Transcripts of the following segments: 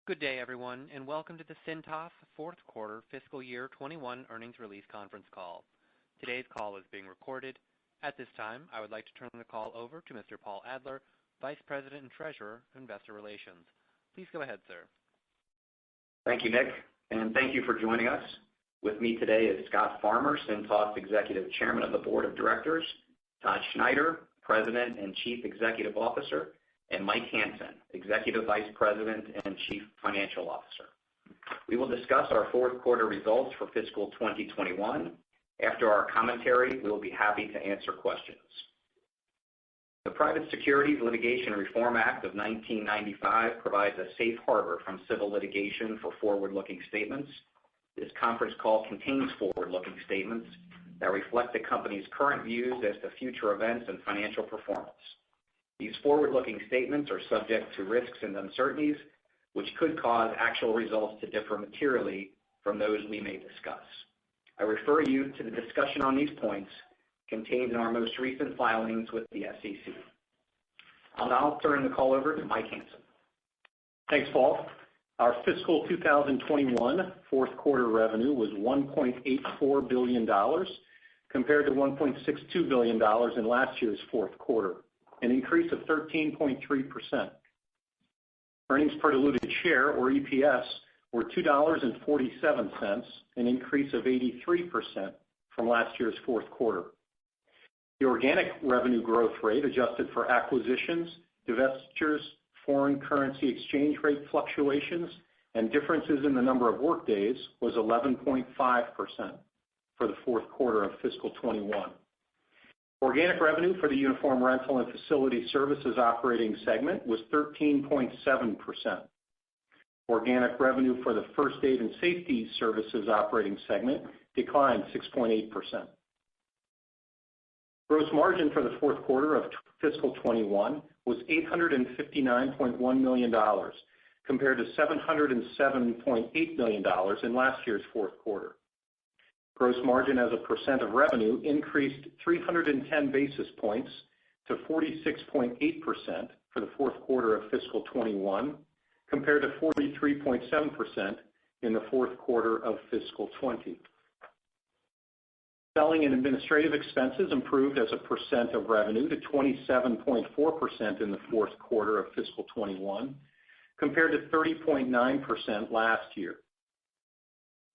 Good day, everyone, and welcome to the Cintas fourth quarter fiscal year 21 earnings release conference call. Today's call is being recorded. At this time, I would like to turn the call over to Mr. Paul Adler, Vice President and Treasurer of Investor Relations. Please go ahead, sir. Thank you, Nick, and thank you for joining us. With me today is Scott Farmer, Cintas Executive Chairman of the Board of Directors, Todd Schneider, President and Chief Executive Officer, and Mike Hansen, Executive Vice President and Chief Financial Officer. We will discuss our fourth quarter results for fiscal 2021. After our commentary, we will be happy to answer questions. The Private Securities Litigation Reform Act of 1995 provides a safe harbor from civil litigation for forward-looking statements. This conference call contains forward-looking statements that reflect the company's current views as to future events and financial performance. These forward-looking statements are subject to risks and uncertainties, which could cause actual results to differ materially from those we may discuss. I refer you to the discussion on these points contained in our most recent filings with the SEC. I'll now turn the call over to Mike Hansen. Thanks, Paul. Our fiscal 2021 fourth quarter revenue was $1.84 billion compared to $1.62 billion in last year's fourth quarter, an increase of 13.3%. Earnings per diluted share, or EPS, were $2.47, an increase of 83% from last year's fourth quarter. The organic revenue growth rate, adjusted for acquisitions, divestitures, foreign currency exchange rate fluctuations, and differences in the number of workdays, was 11.5% for the fourth quarter of fiscal 21. Organic revenue for the Uniform Rental and Facility Services operating segment was 13.7%. Organic revenue for the First Aid and Safety Services operating segment declined 6.8%. Gross margin for the fourth quarter of fiscal 21 was $859.1 million, compared to $707.8 million in last year's fourth quarter. Gross margin as a percent of revenue increased 310 basis points to 46.8% for the fourth quarter of fiscal 21, compared to 43.7% in the fourth quarter of fiscal 20. Selling and administrative expenses improved as a percent of revenue to 27.4% in the fourth quarter of fiscal 21, compared to 30.9% last year.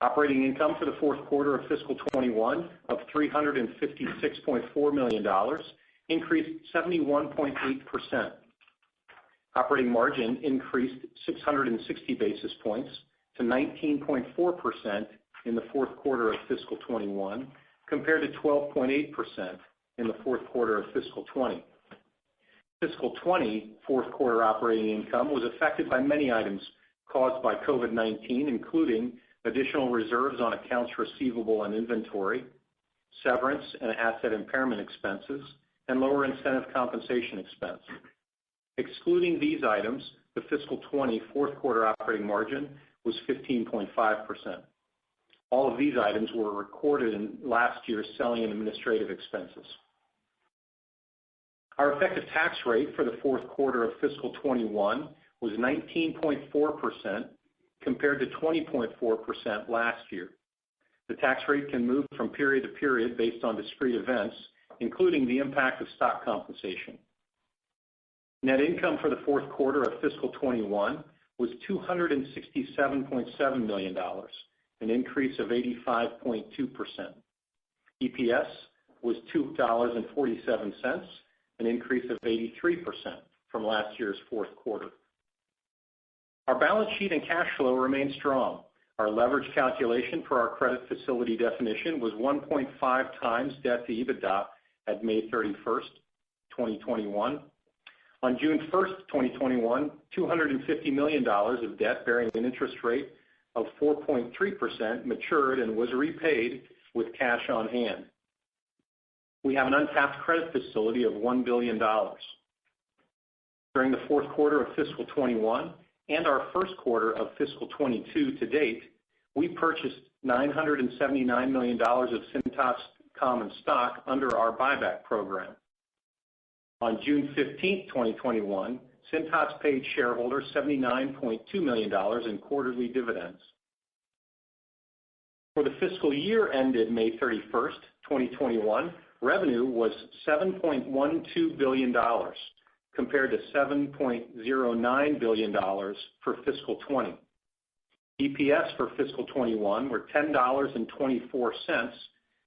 Operating income for the fourth quarter of fiscal 21 of $356.4 million increased 71.8%. Operating margin increased 660 basis points to 19.4% in the fourth quarter of fiscal 21, compared to 12.8% in the fourth quarter of fiscal 20. Fiscal 20 fourth quarter operating income was affected by many items caused by COVID-19, including additional reserves on accounts receivable and inventory, severance and asset impairment expenses, and lower incentive compensation expense. Excluding these items, the fiscal 20 fourth quarter operating margin was 15.5%. All of these items were recorded in last year's selling and administrative expenses. Our effective tax rate for the fourth quarter of fiscal 21 was 19.4%, compared to 20.4% last year. The tax rate can move from period to period based on discrete events, including the impact of stock compensation. Net income for the fourth quarter of fiscal 21 was $267.7 million, an increase of 85.2%. EPS was $2.47, an increase of 83% from last year's fourth quarter. Our balance sheet and cash flow remain strong. Our leverage calculation for our credit facility definition was 1.5 times debt to EBITDA at May 31st, 2021. On June 1st, 2021, $250 million of debt bearing an interest rate of 4.3% matured and was repaid with cash on hand. We have an untapped credit facility of $1 billion. During the fourth quarter of fiscal 21 and our first quarter of fiscal 22 to date, we purchased $979 million of Cintas common stock under our buyback program. On June 15, 2021, Cintas paid shareholders $79.2 million in quarterly dividends. For the fiscal year ended May 31st, 2021, revenue was $7.12 billion compared to $7.09 billion for fiscal 20. EPS for fiscal 21 were $10.24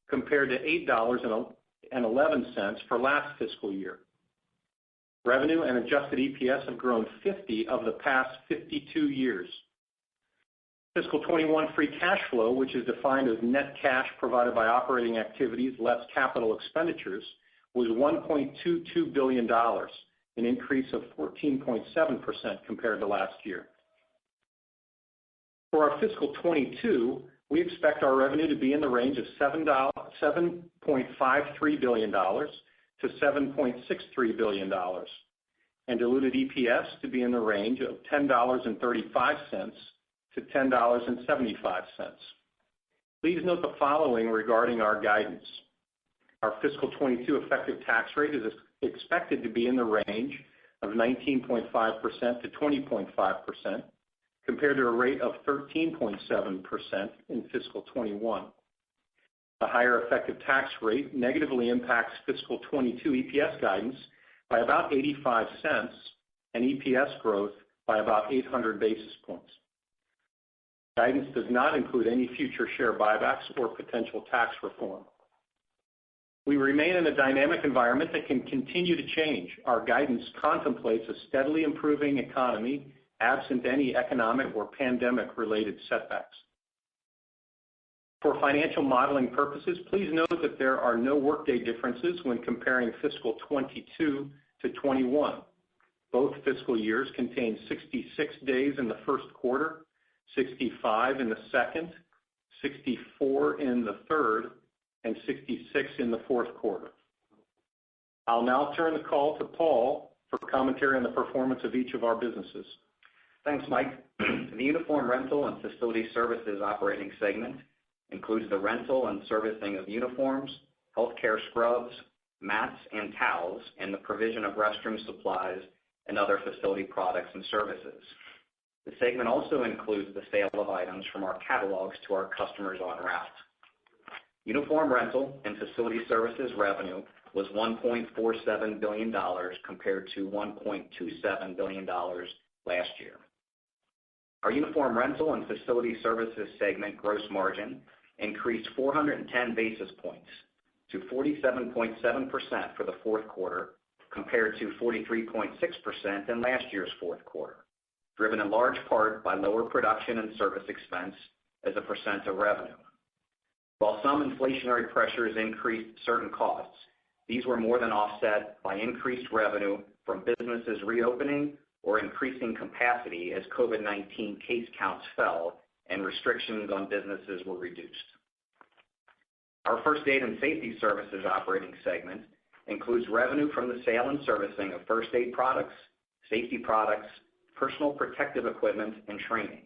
compared to $8.11 for last fiscal year. Revenue and adjusted EPS have grown 50 of the past 52 years. Fiscal 21 free cash flow, which is defined as net cash provided by operating activities less capital expenditures, was $1.22 billion, an increase of 14.7% compared to last year. For our fiscal 22, we expect our revenue to be in the range of $7.53 billion to $7.63 billion, and diluted EPS to be in the range of $10.35 to $10.75. Please note the following regarding our guidance. Our fiscal 22 effective tax rate is expected to be in the range of 19.5% to 20.5%, compared to a rate of 13.7% in fiscal 21. The higher effective tax rate negatively impacts fiscal 22 EPS guidance by about 85 cents and EPS growth by about 800 basis points. Guidance does not include any future share buybacks or potential tax reform. We remain in a dynamic environment that can continue to change. Our guidance contemplates a steadily improving economy absent any economic or pandemic-related setbacks. For financial modeling purposes, please note that there are no workday differences when comparing fiscal 22 to 21. Both fiscal years contain 66 days in the first quarter, 65 in the second, 64 in the third, and 66 in the fourth quarter. I'll now turn the call to Paul for commentary on the performance of each of our businesses. Thanks, Mike. The Uniform Rental and Facility Services operating segment includes the rental and servicing of uniforms, healthcare scrubs, mats, and towels, and the provision of restroom supplies and other facility products and services. The segment also includes the sale of items from our catalogs to our customers on route. Uniform Rental and Facility Services revenue was $1.47 billion compared to $1.27 billion last year. Our Uniform Rental and Facility Services segment gross margin increased 410 basis points to 47.7% for the fourth quarter compared to 43.6% in last year's fourth quarter, driven in large part by lower production and service expense as a percent of revenue. While some inflationary pressures increased certain costs, these were more than offset by increased revenue from businesses reopening or increasing capacity as COVID-19 case counts fell and restrictions on businesses were reduced. Our First Aid and Safety Services operating segment includes revenue from the sale and servicing of first aid products, safety products, personal protective equipment, and training.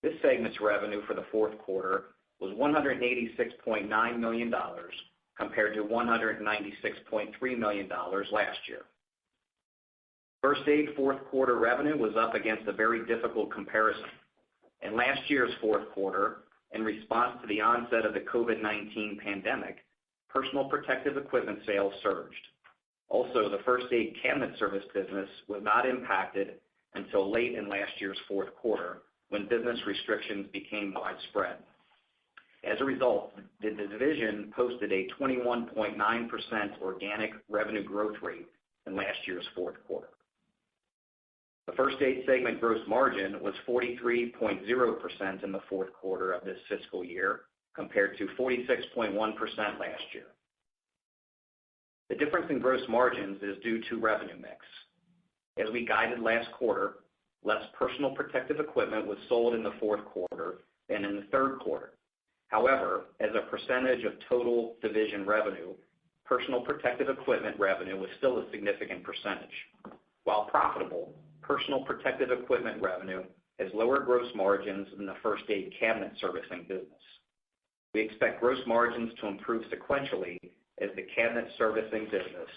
This segment's revenue for the fourth quarter was $186.9 million compared to $196.3 million last year. First Aid fourth quarter revenue was up against a very difficult comparison. In last year's fourth quarter, in response to the onset of the COVID-19 pandemic, personal protective equipment sales surged. Also, the First Aid cabinet service business was not impacted until late in last year's fourth quarter when business restrictions became widespread. As a result, the division posted a 21.9% organic revenue growth rate in last year's fourth quarter. The First Aid segment gross margin was 43.0% in the fourth quarter of this fiscal year compared to 46.1% last year. The difference in gross margins is due to revenue mix. As we guided last quarter, less personal protective equipment was sold in the fourth quarter than in the third quarter. However, as a percentage of total division revenue, personal protective equipment revenue was still a significant percentage. While profitable, personal protective equipment revenue has lower gross margins than the First Aid cabinet servicing business. We expect gross margins to improve sequentially as the cabinet servicing business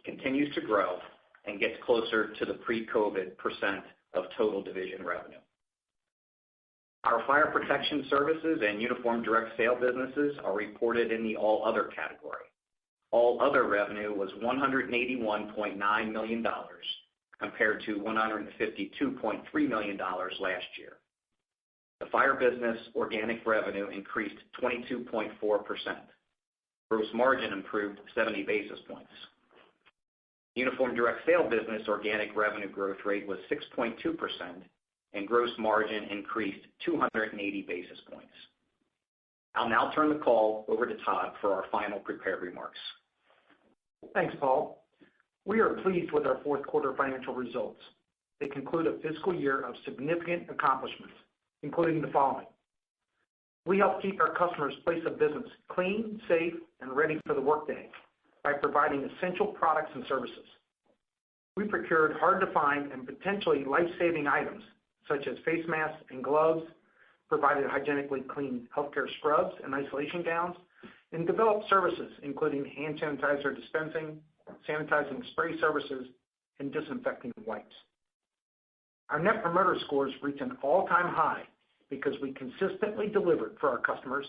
continues to grow and gets closer to the pre-COVID percent of total division revenue. Our fire protection services and uniform direct sale businesses are reported in the all other category. All other revenue was $181.9 million compared to $152.3 million last year. The fire business organic revenue increased 22.4%. Gross margin improved 70 basis points. Uniform direct sale business organic revenue growth rate was 6.2%, and gross margin increased 280 basis points. I'll now turn the call over to Todd for our final prepared remarks. Thanks, Paul. We are pleased with our fourth quarter financial results. They conclude a fiscal year of significant accomplishments, including the following. We help keep our customers' place of business clean, safe, and ready for the workday by providing essential products and services. We procured hard-to-find and potentially life-saving items such as face masks and gloves, provided hygienically clean healthcare scrubs and isolation gowns, and developed services including hand sanitizer dispensing, sanitizing spray services, and disinfecting wipes. Our Net Promoter Scores reached an all-time high because we consistently delivered for our customers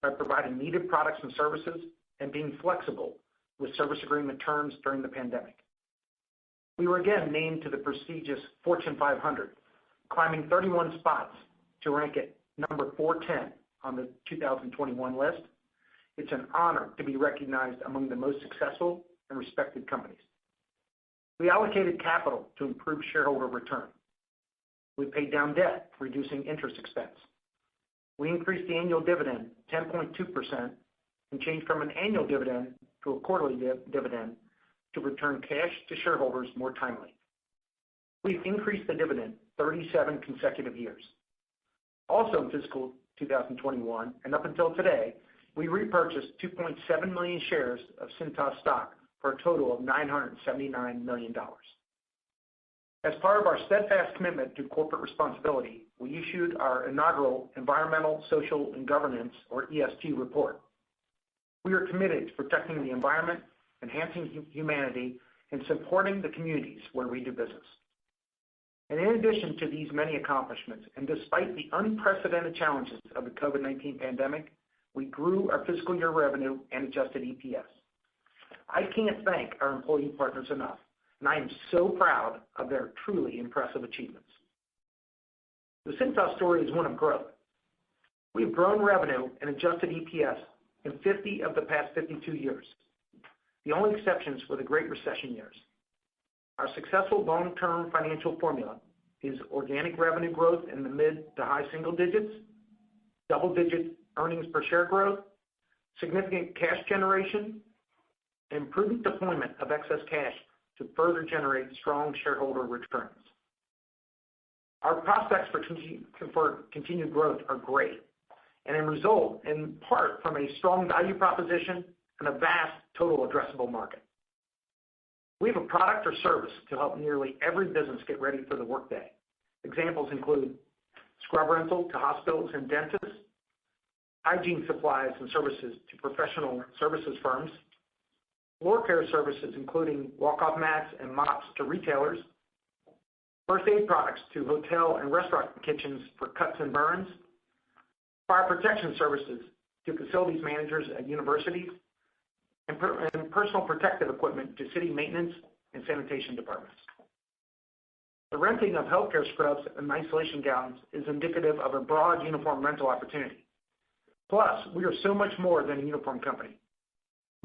by providing needed products and services and being flexible with service agreement terms during the pandemic. We were again named to the prestigious Fortune 500, climbing 31 spots to rank at number 410 on the 2021 list. It's an honor to be recognized among the most successful and respected companies. We allocated capital to improve shareholder return. We paid down debt, reducing interest expense. We increased the annual dividend 10.2% and changed from an annual dividend to a quarterly dividend to return cash to shareholders more timely. We've increased the dividend 37 consecutive years. Also in fiscal 2021 and up until today, we repurchased 2.7 million shares of Cintas stock for a total of $979 million. As part of our steadfast commitment to corporate responsibility, we issued our inaugural Environmental, Social, and Governance, or ESG, report. We are committed to protecting the environment, enhancing humanity, and supporting the communities where we do business. And in addition to these many accomplishments, and despite the unprecedented challenges of the COVID-19 pandemic, we grew our fiscal year revenue and adjusted EPS. I can't thank our employee partners enough, and I am so proud of their truly impressive achievements. The Cintas story is one of growth. We've grown revenue and adjusted EPS in 50 of the past 52 years. The only exceptions were the Great Recession years. Our successful long-term financial formula is organic revenue growth in the mid to high single digits, double-digit earnings per share growth, significant cash generation, and prudent deployment of excess cash to further generate strong shareholder returns. Our prospects for continued growth are great and result in part from a strong value proposition and a vast total addressable market. We have a product or service to help nearly every business get ready for the workday. Examples include scrub rental to hospitals and dentists, hygiene supplies and services to professional services firms, floor care services including walk-off mats and mops to retailers, first aid products to hotel and restaurant kitchens for cuts and burns, fire protection services to facilities managers at universities, and personal protective equipment to city maintenance and sanitation departments. The renting of healthcare scrubs and isolation gowns is indicative of a broad uniform rental opportunity. Plus, we are so much more than a uniform company.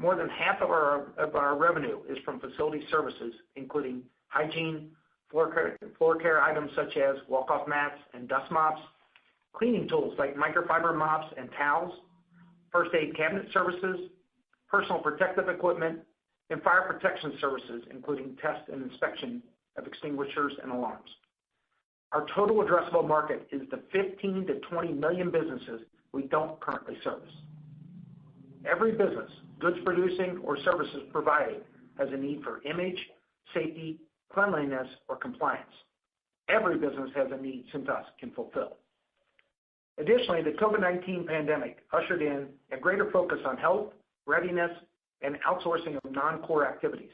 More than half of our revenue is from facility services, including hygiene, floor care items such as walk-off mats and dust mops, cleaning tools like microfiber mops and towels, first aid cabinet services, personal protective equipment, and fire protection services, including test and inspection of extinguishers and alarms. Our total addressable market is the 15 to 20 million businesses we don't currently service. Every business, goods producing or services providing, has a need for image, safety, cleanliness, or compliance. Every business has a need Cintas can fulfill. Additionally, the COVID-19 pandemic ushered in a greater focus on health, readiness, and outsourcing of non-core activities.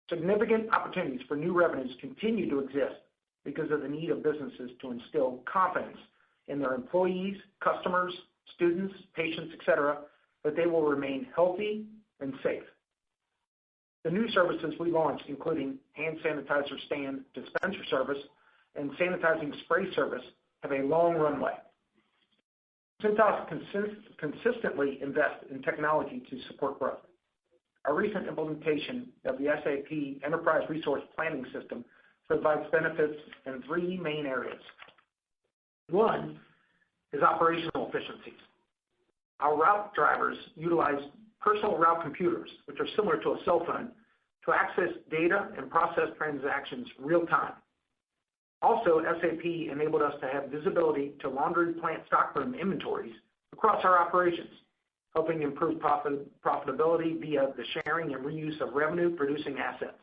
Significant opportunities for new revenues continue to exist because of the need of businesses to instill confidence in their employees, customers, students, patients, etc., that they will remain healthy and safe. The new services we launched, including hand sanitizer stand dispenser service and sanitizing spray service, have a long runway. Cintas consistently invests in technology to support growth. Our recent implementation of the SAP Enterprise Resource Planning System provides benefits in three main areas. One is operational efficiencies. Our route drivers utilize personal route computers, which are similar to a cell phone, to access data and process transactions real time. Also, SAP enabled us to have visibility to laundry plant stockroom inventories across our operations, helping improve profitability via the sharing and reuse of revenue-producing assets.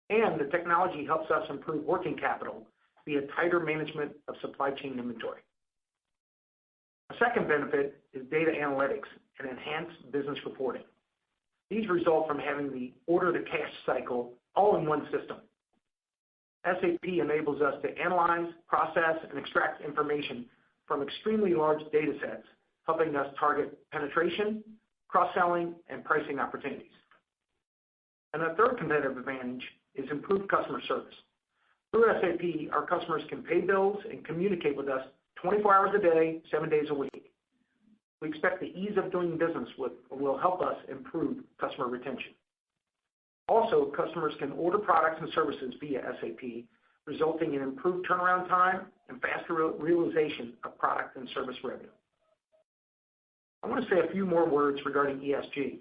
And the technology helps us improve working capital via tighter management of supply chain inventory. A second benefit is data analytics and enhanced business reporting. These result from having the order-to-cash cycle all in one system. SAP enables us to analyze, process, and extract information from extremely large data sets, helping us target penetration, cross-selling, and pricing opportunities. And a third competitive advantage is improved customer service. Through SAP, our customers can pay bills and communicate with us 24 hours a day, 7 days a week. We expect the ease of doing business will help us improve customer retention. Also, customers can order products and services via SAP, resulting in improved turnaround time and faster realization of product and service revenue. I want to say a few more words regarding ESG.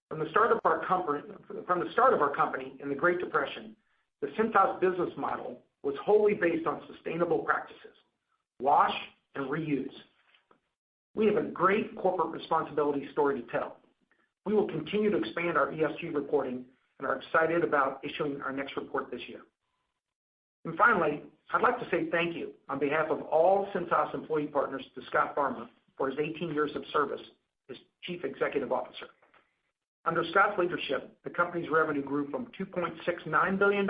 From the start of our company in the Great Depression, the Cintas business model was wholly based on sustainable practices: wash and reuse. We have a great corporate responsibility story to tell. We will continue to expand our ESG reporting and are excited about issuing our next report this year. And finally, I'd like to say thank you on behalf of all Cintas employee partners to Scott Farmer for his 18 years of service as Chief Executive Officer. Under Scott's leadership, the company's revenue grew from $2.69 billion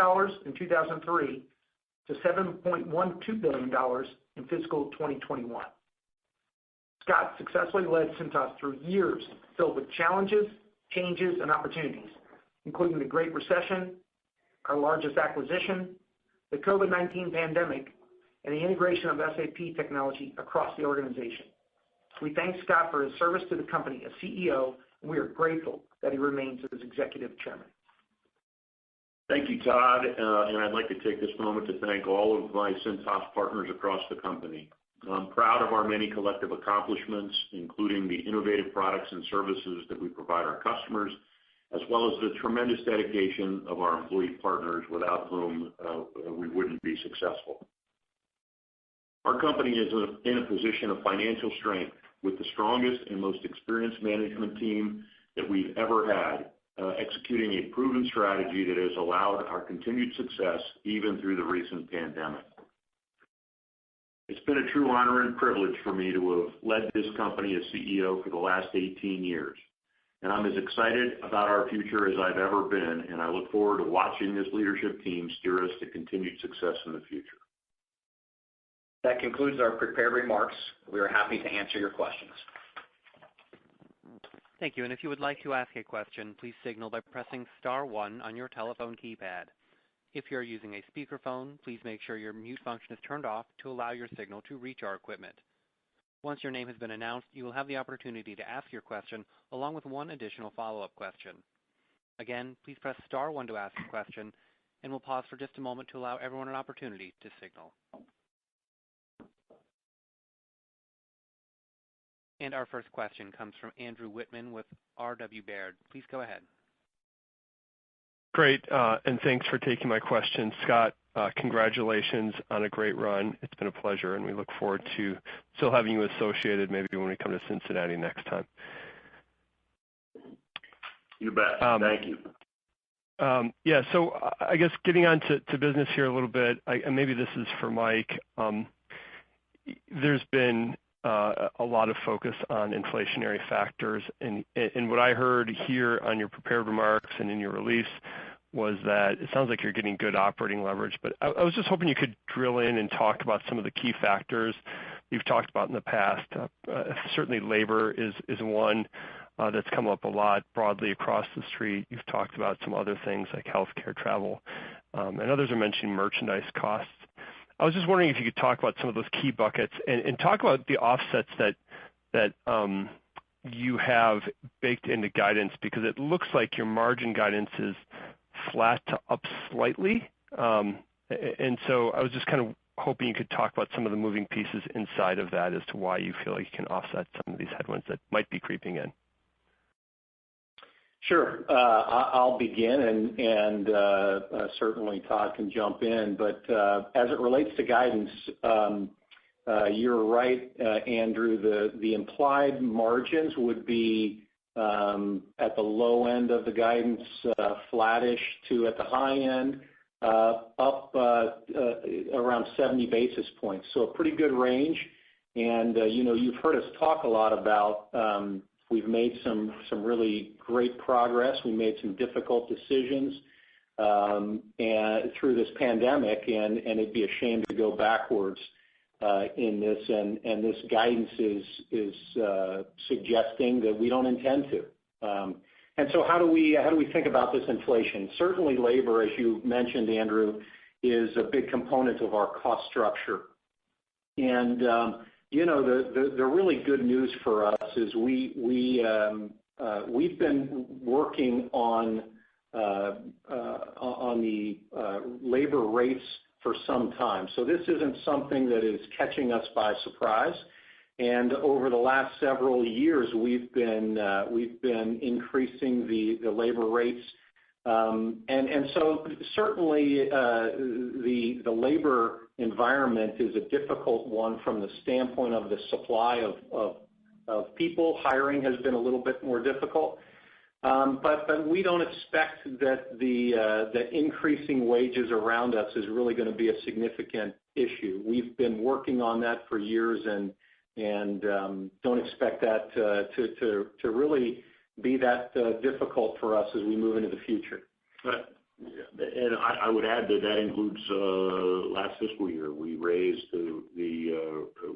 in 2003 to $7.12 billion in fiscal 2021. Scott successfully led Cintas through years filled with challenges, changes, and opportunities, including the Great Recession, our largest acquisition, the COVID-19 pandemic, and the integration of SAP technology across the organization. We thank Scott for his service to the company as CEO, and we are grateful that he remains as Executive Chairman. Thank you, Todd, and I'd like to take this moment to thank all of my Cintas partners across the company. I'm proud of our many collective accomplishments, including the innovative products and services that we provide our customers, as well as the tremendous dedication of our employee partners without whom we wouldn't be successful. Our company is in a position of financial strength with the strongest and most experienced management team that we've ever had, executing a proven strategy that has allowed our continued success even through the recent pandemic. It's been a true honor and privilege for me to have led this company as CEO for the last 18 years. And I'm as excited about our future as I've ever been, and I look forward to watching this leadership team steer us to continued success in the future. That concludes our prepared remarks. We are happy to answer your questions. Thank you. And if you would like to ask a question, please signal by pressing star 1 on your telephone keypad. If you're using a speakerphone, please make sure your mute function is turned off to allow your signal to reach our equipment. Once your name has been announced, you will have the opportunity to ask your question along with one additional follow-up question. Again, please press star 1 to ask a question, and we'll pause for just a moment to allow everyone an opportunity to signal. And our first question comes from Andrew Whitman with R.W. Baird. Please go ahead. Great, and thanks for taking my question. Scott, congratulations on a great run. It's been a pleasure, and we look forward to still having you associated maybe when we come to Cincinnati next time. You bet. Thank you. Yeah, so I guess getting on to business here a little bit, and maybe this is for Mike. There's been a lot of focus on inflationary factors, and what I heard here on your prepared remarks and in your release was that it sounds like you're getting good operating leverage, but I was just hoping you could drill in and talk about some of the key factors you've talked about in the past. Certainly labor is one that's come up a lot broadly across the street. You've talked about some other things like healthcare, travel, and others are mentioning merchandise costs. I was just wondering if you could talk about some of those key buckets and talk about the offsets that you have baked into guidance, because it looks like your margin guidance is flat to up slightly. And so I was just kind of hoping you could talk about some of the moving pieces inside of that as to why you feel like you can offset some of these headwinds that might be creeping in. Sure. I'll begin, and certainly Todd can jump in. But as it relates to guidance, you're right, Andrew. The implied margins would be at the low end of the guidance, flattish to at the high end, up around 70 basis points. So a pretty good range. And you've heard us talk a lot about we've made some really great progress. We made some difficult decisions and through this pandemic, and it'd be a shame to go backwards in this. And this guidance is suggesting that we don't intend to. And so how do we think about this inflation? Certainly labor, as you mentioned, Andrew, is a big component of our cost structure. And the really good news for us is we've been working on the labor rates for some time. So this isn't something that is catching us by surprise. And over the last several years, we've been increasing the labor rates. And so certainly the labor environment is a difficult one from the standpoint of the supply of people. Hiring has been a little bit more difficult. But we don't expect that the increasing wages around us is really going to be a significant issue. We've been working on that for years and don't expect that to really be that difficult for us as we move into the future. And I would add that includes last fiscal year. We raised the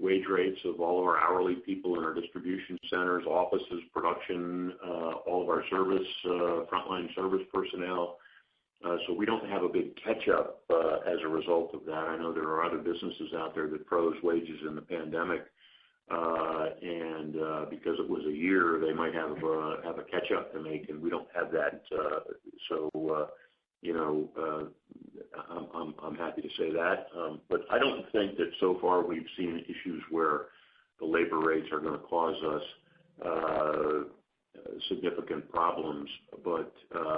wage rates of all of our hourly people in our distribution centers, offices, production, all of our service, frontline service personnel. So we don't have a big catch-up as a result of that. I know there are other businesses out there that froze wages in the pandemic, and because it was a year, they might have a catch-up to make, and we don't have that. I'm happy to say that. But I don't think that so far we've seen issues where the labor rates are going to cause us significant problems. But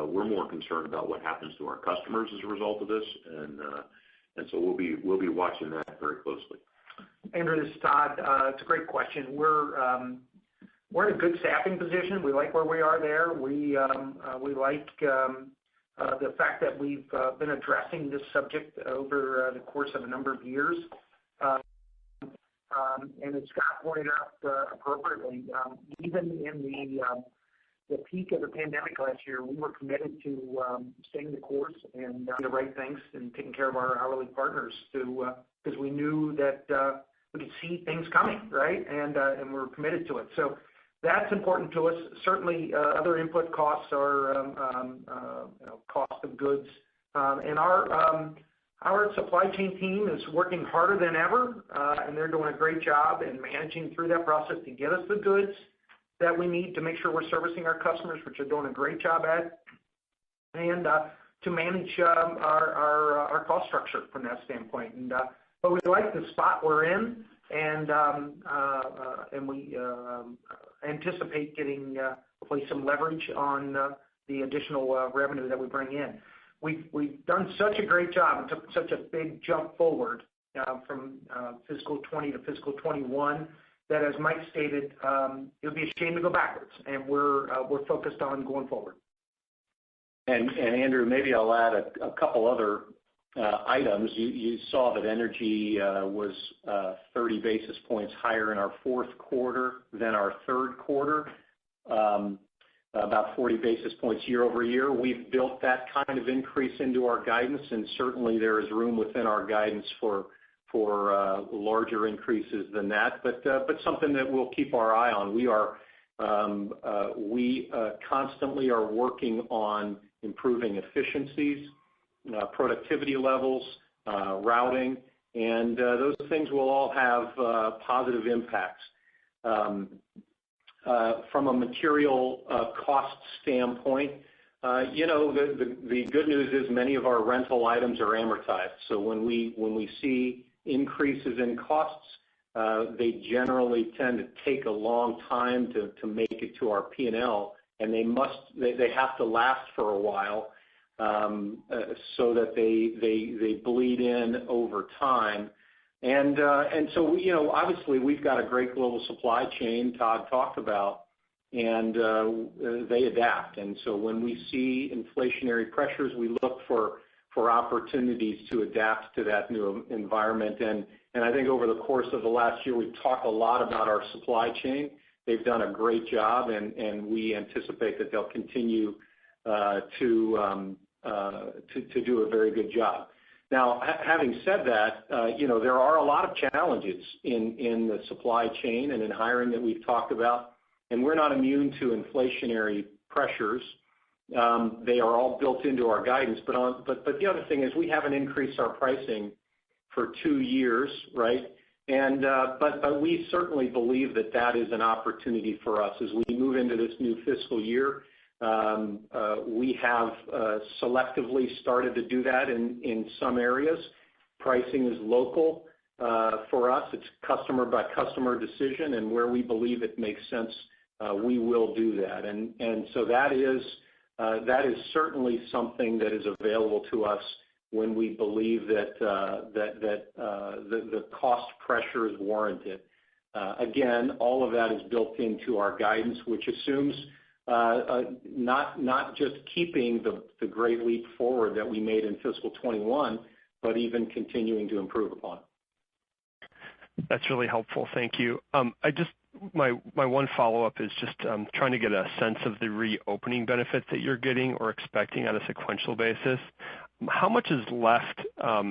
we're more concerned about what happens to our customers as a result of this, and so we'll be watching that very closely. Andrew, this is Todd. It's a great question. We're in a good staffing position. We like where we are there. We like the fact that we've been addressing this subject over the course of a number of years. And as Scott pointed out appropriately, even in the peak of the pandemic last year, we were committed to staying the course and doing the right things and taking care of our hourly partners because we knew that we could see things coming, right? And we're committed to it. So that's important to us. Certainly, other input costs are cost of goods, and our supply chain team is working harder than ever, and they're doing a great job in managing through that process to get us the goods that we need to make sure we're servicing our customers, which are doing a great job at, and to manage our cost structure from that standpoint. And but we like the spot we're in, and we anticipate getting hopefully some leverage on the additional revenue that we bring in. We've done such a great job and took such a big jump forward from fiscal 20 to fiscal 21 that, as Mike stated, it would be a shame to go backwards, and we're focused on going forward. And Andrew, maybe I'll add a couple other items. You saw that energy was 30 basis points higher in our fourth quarter than our third quarter. about 40 basis points year over year. We've built that kind of increase into our guidance, and certainly there is room within our guidance for larger increases than that, but something that we'll keep our eye on. We constantly are working on improving efficiencies, productivity levels, routing, and those things will all have positive impacts. From a material cost standpoint, the good news is many of our rental items are amortized. So when we see increases in costs, they generally tend to take a long time to make it to our P&L, and they have to last for a while so that they bleed in over time. And so obviously we've got a great global supply chain Todd talked about, and they adapt. And so when we see inflationary pressures, we look for opportunities to adapt to that new environment. And I think over the course of the last year, we've talked a lot about our supply chain. They've done a great job, and we anticipate that they'll continue to do a very good job. Now, having said that, there are a lot of challenges in the supply chain and in hiring that we've talked about, and we're not immune to inflationary pressures. They are all built into our guidance, but the other thing is we haven't increased our pricing for 2 years, right? And but we certainly believe that is an opportunity for us as we move into this new fiscal year. We have selectively started to do that in some areas. Pricing is local for us. It's customer by customer decision, and where we believe it makes sense, we will do that. And so that is certainly something that is available to us when we believe that the cost pressure is warranted. Again, all of that is built into our guidance, which assumes not just keeping the great leap forward that we made in fiscal 21, but even continuing to improve upon. That's really helpful. Thank you. My one follow-up is just trying to get a sense of the reopening benefits that you're getting or expecting on a sequential basis. How much is left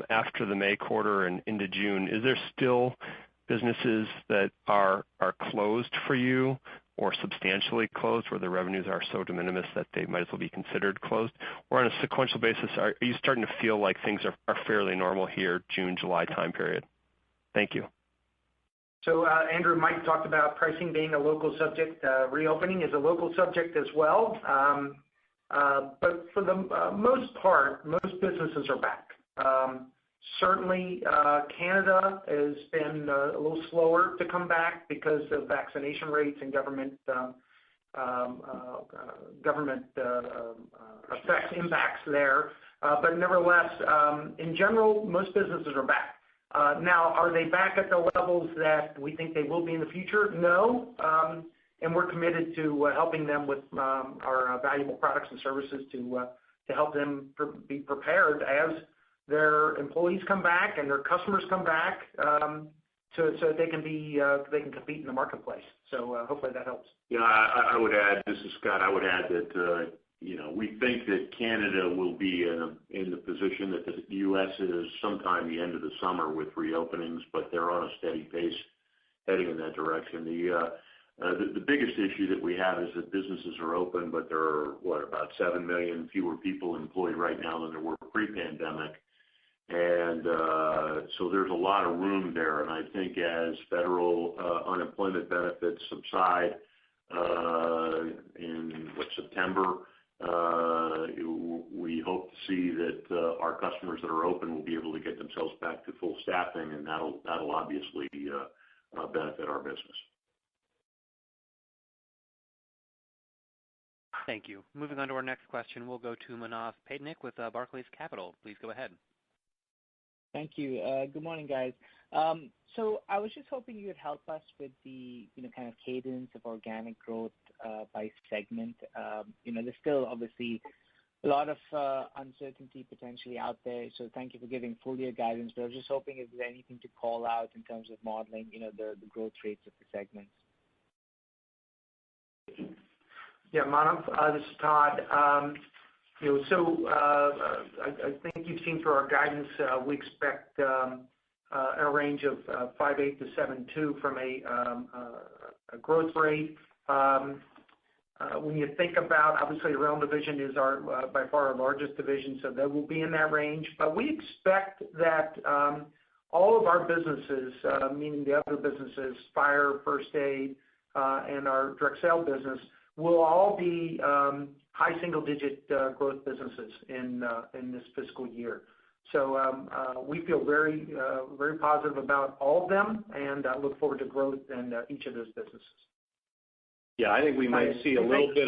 after the May quarter and into June? Is there still businesses that are closed for you or substantially closed where the revenues are so de minimis that they might as well be considered closed? Or on a sequential basis, are you starting to feel like things are fairly normal here, June, July time period? Thank you. So, Andrew, Mike talked about pricing being a local subject. Reopening is a local subject as well. But for the most part, most businesses are back. Certainly, Canada has been a little slower to come back because of vaccination rates and government impacts there. But nevertheless, in general, most businesses are back. Now, are they back at the levels that we think they will be in the future? No. And we're committed to helping them with our valuable products and services to help them be prepared as their employees come back and their customers come back, so they can compete in the marketplace. So hopefully that helps. Yeah, I would add. This is Scott. I would add that we think that Canada will be in the position that the U.S. is sometime the end of the summer with reopenings, but they're on a steady pace heading in that direction. The biggest issue that we have is that businesses are open, but there are about 7 million fewer people employed right now than there were pre-pandemic. And so there's a lot of room there. And I think as federal unemployment benefits subside in September, we hope to see that our customers that are open will be able to get themselves back to full staffing, and that'll obviously benefit our business. Thank you. Moving on to our next question, we'll go to Manav Patnaik with Barclays Capital. Please go ahead. Thank you. Good morning, guys. So I was just hoping you would help us with the kind of cadence of organic growth by segment. There's still obviously a lot of uncertainty potentially out there. So thank you for giving full year guidance. But I was just hoping if there's anything to call out in terms of modeling, the growth rates of the segments. Yeah, Manav, this is Todd. I think you've seen through our guidance, we expect a range of 5.8 to 7.2 from a growth rate. When you think about, obviously, the Rental division is by far our largest division, so that will be in that range. But we expect that all of our businesses, meaning the other businesses, fire, first aid, and our direct sale business, will all be high single-digit growth businesses in this fiscal year. So we feel very positive about all of them, and look forward to growth in each of those businesses. Yeah, I think we might see a little bit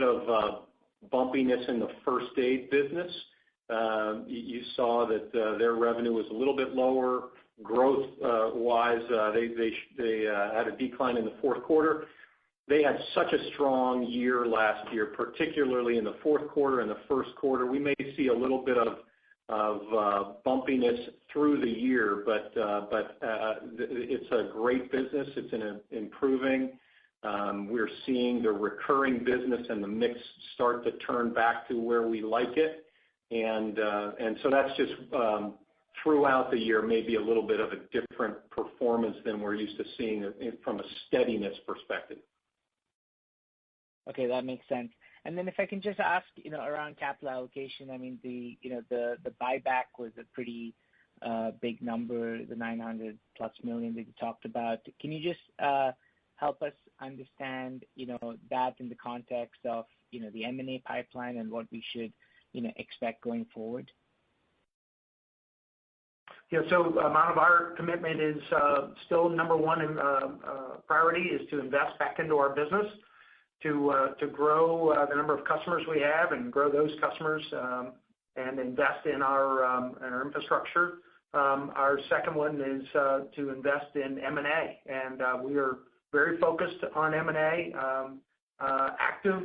of bumpiness in the first aid business. You saw that their revenue was a little bit lower growth wise. They had a decline in the fourth quarter. They had such a strong year last year, particularly in the fourth quarter and the first quarter. We may see a little bit of bumpiness through the year, but it's a great business. It's improving. We're seeing the recurring business and the mix start to turn back to where we like it, and so that's just throughout the year maybe a little bit of a different performance than we're used to seeing from a steadiness perspective. Okay, that makes sense. And then if I can just ask, around capital allocation, I mean, the buyback was a pretty big number, the $900+ million that you talked about. Can you just help us understand, that in the context of, the M&A pipeline and what we should, expect going forward? Yeah, so Manav, our commitment is still number one priority is to invest back into our business, to grow the number of customers we have and grow those customers and invest in our infrastructure. Our second one is to invest in M&A, and we are very focused on M&A, active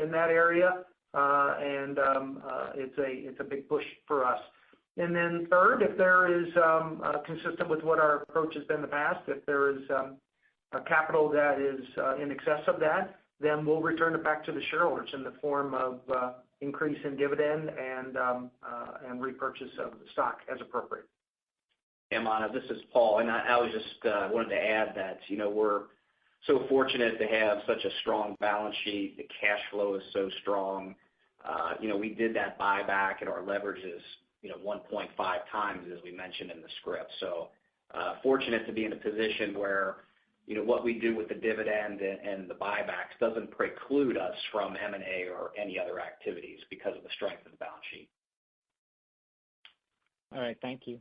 in that area, and it's a big push for us. And then third, if there is, consistent with what our approach has been in the past, if there is a capital that is in excess of that, then we'll return it back to the shareholders in the form of increase in dividend and repurchase of the stock as appropriate. Yeah, Manav, this is Paul, and I was just wanted to add that, we're so fortunate to have such a strong balance sheet. The cash flow is so strong. We did that buyback, and our leverage is 1.5 times, as we mentioned in the script. So fortunate to be in a position where what we do with the dividend and the buybacks doesn't preclude us from M&A or any other activities because of the strength of the balance sheet. All right, thank you.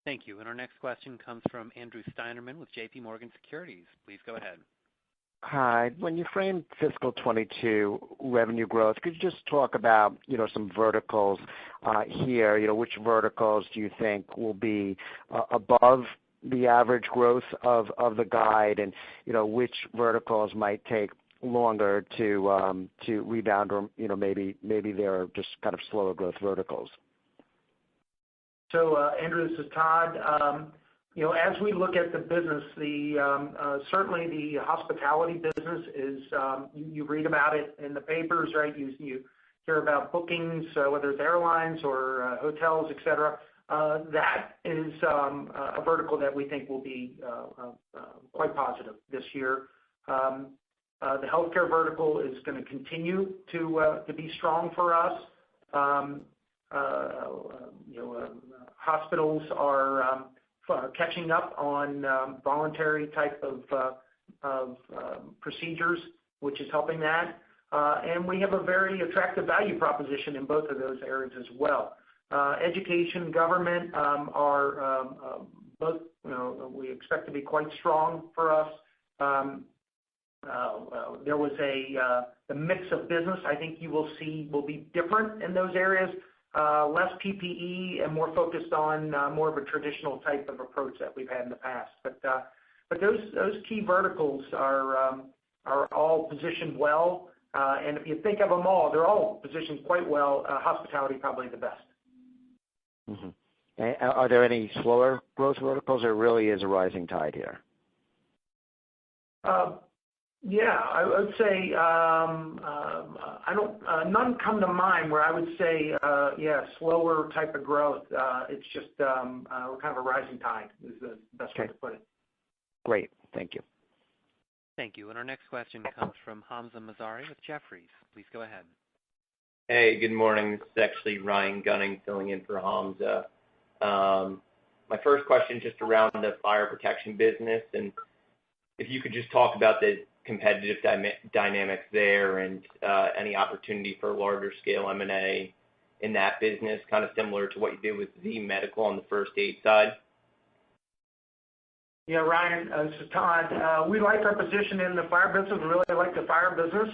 Thank you. And our next question comes from Andrew Steinerman with J.P. Morgan Securities. Please go ahead. Hi. When you frame fiscal 22 revenue growth, could you just talk about, some verticals here? Which verticals do you think will be above the average growth of the guide, and which verticals might take longer to rebound, or maybe they're just kind of slower growth verticals? So Andrew, this is Todd. As we look at the business, certainly the hospitality business is, you read about it in the papers, right? You hear about bookings, whether it's airlines or hotels, et cetera. That is a vertical that we think will be quite positive this year. The healthcare vertical is going to continue to be strong for us. Hospitals are catching up on voluntary type of procedures, which is helping that. And we have a very attractive value proposition in both of those areas as well. Education, government are both, we expect to be quite strong for us. There was the mix of business I think you will see will be different in those areas, less PPE and more focused on more of a traditional type of approach that we've had in the past. But those key verticals are all positioned well, and if you think of them all, they're all positioned quite well. Hospitality probably the best. Mm-hmm. And are there any slower growth verticals, or really is a rising tide here? Yeah, I would say none come to mind where I would say slower type of growth. It's just we're kind of a rising tide is the best way to put it. Great, thank you. Thank you. And our next question comes from Hamzah Mazari with Jefferies. Please go ahead. Hey, good morning. This is actually Ryan Gunning filling in for Hamzah. My first question just around the fire protection business, and if you could just talk about the competitive dynamics there and any opportunity for larger scale M&A in that business, kind of similar to what you did with Z Medical on the first aid side. Yeah, Ryan, this is Todd. We like our position in the fire business. We really like the fire business.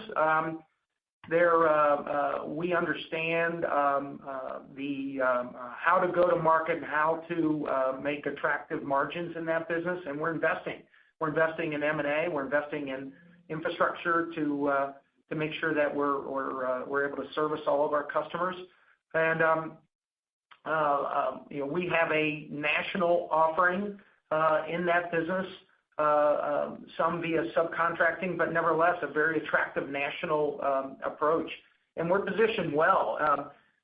We understand how to go to market and how to make attractive margins in that business, and we're investing. We're investing in M&A. We're investing in infrastructure to make sure that we're able to service all of our customers. And we have a national offering in that business, some via subcontracting, but nevertheless a very attractive national approach. And we're positioned well.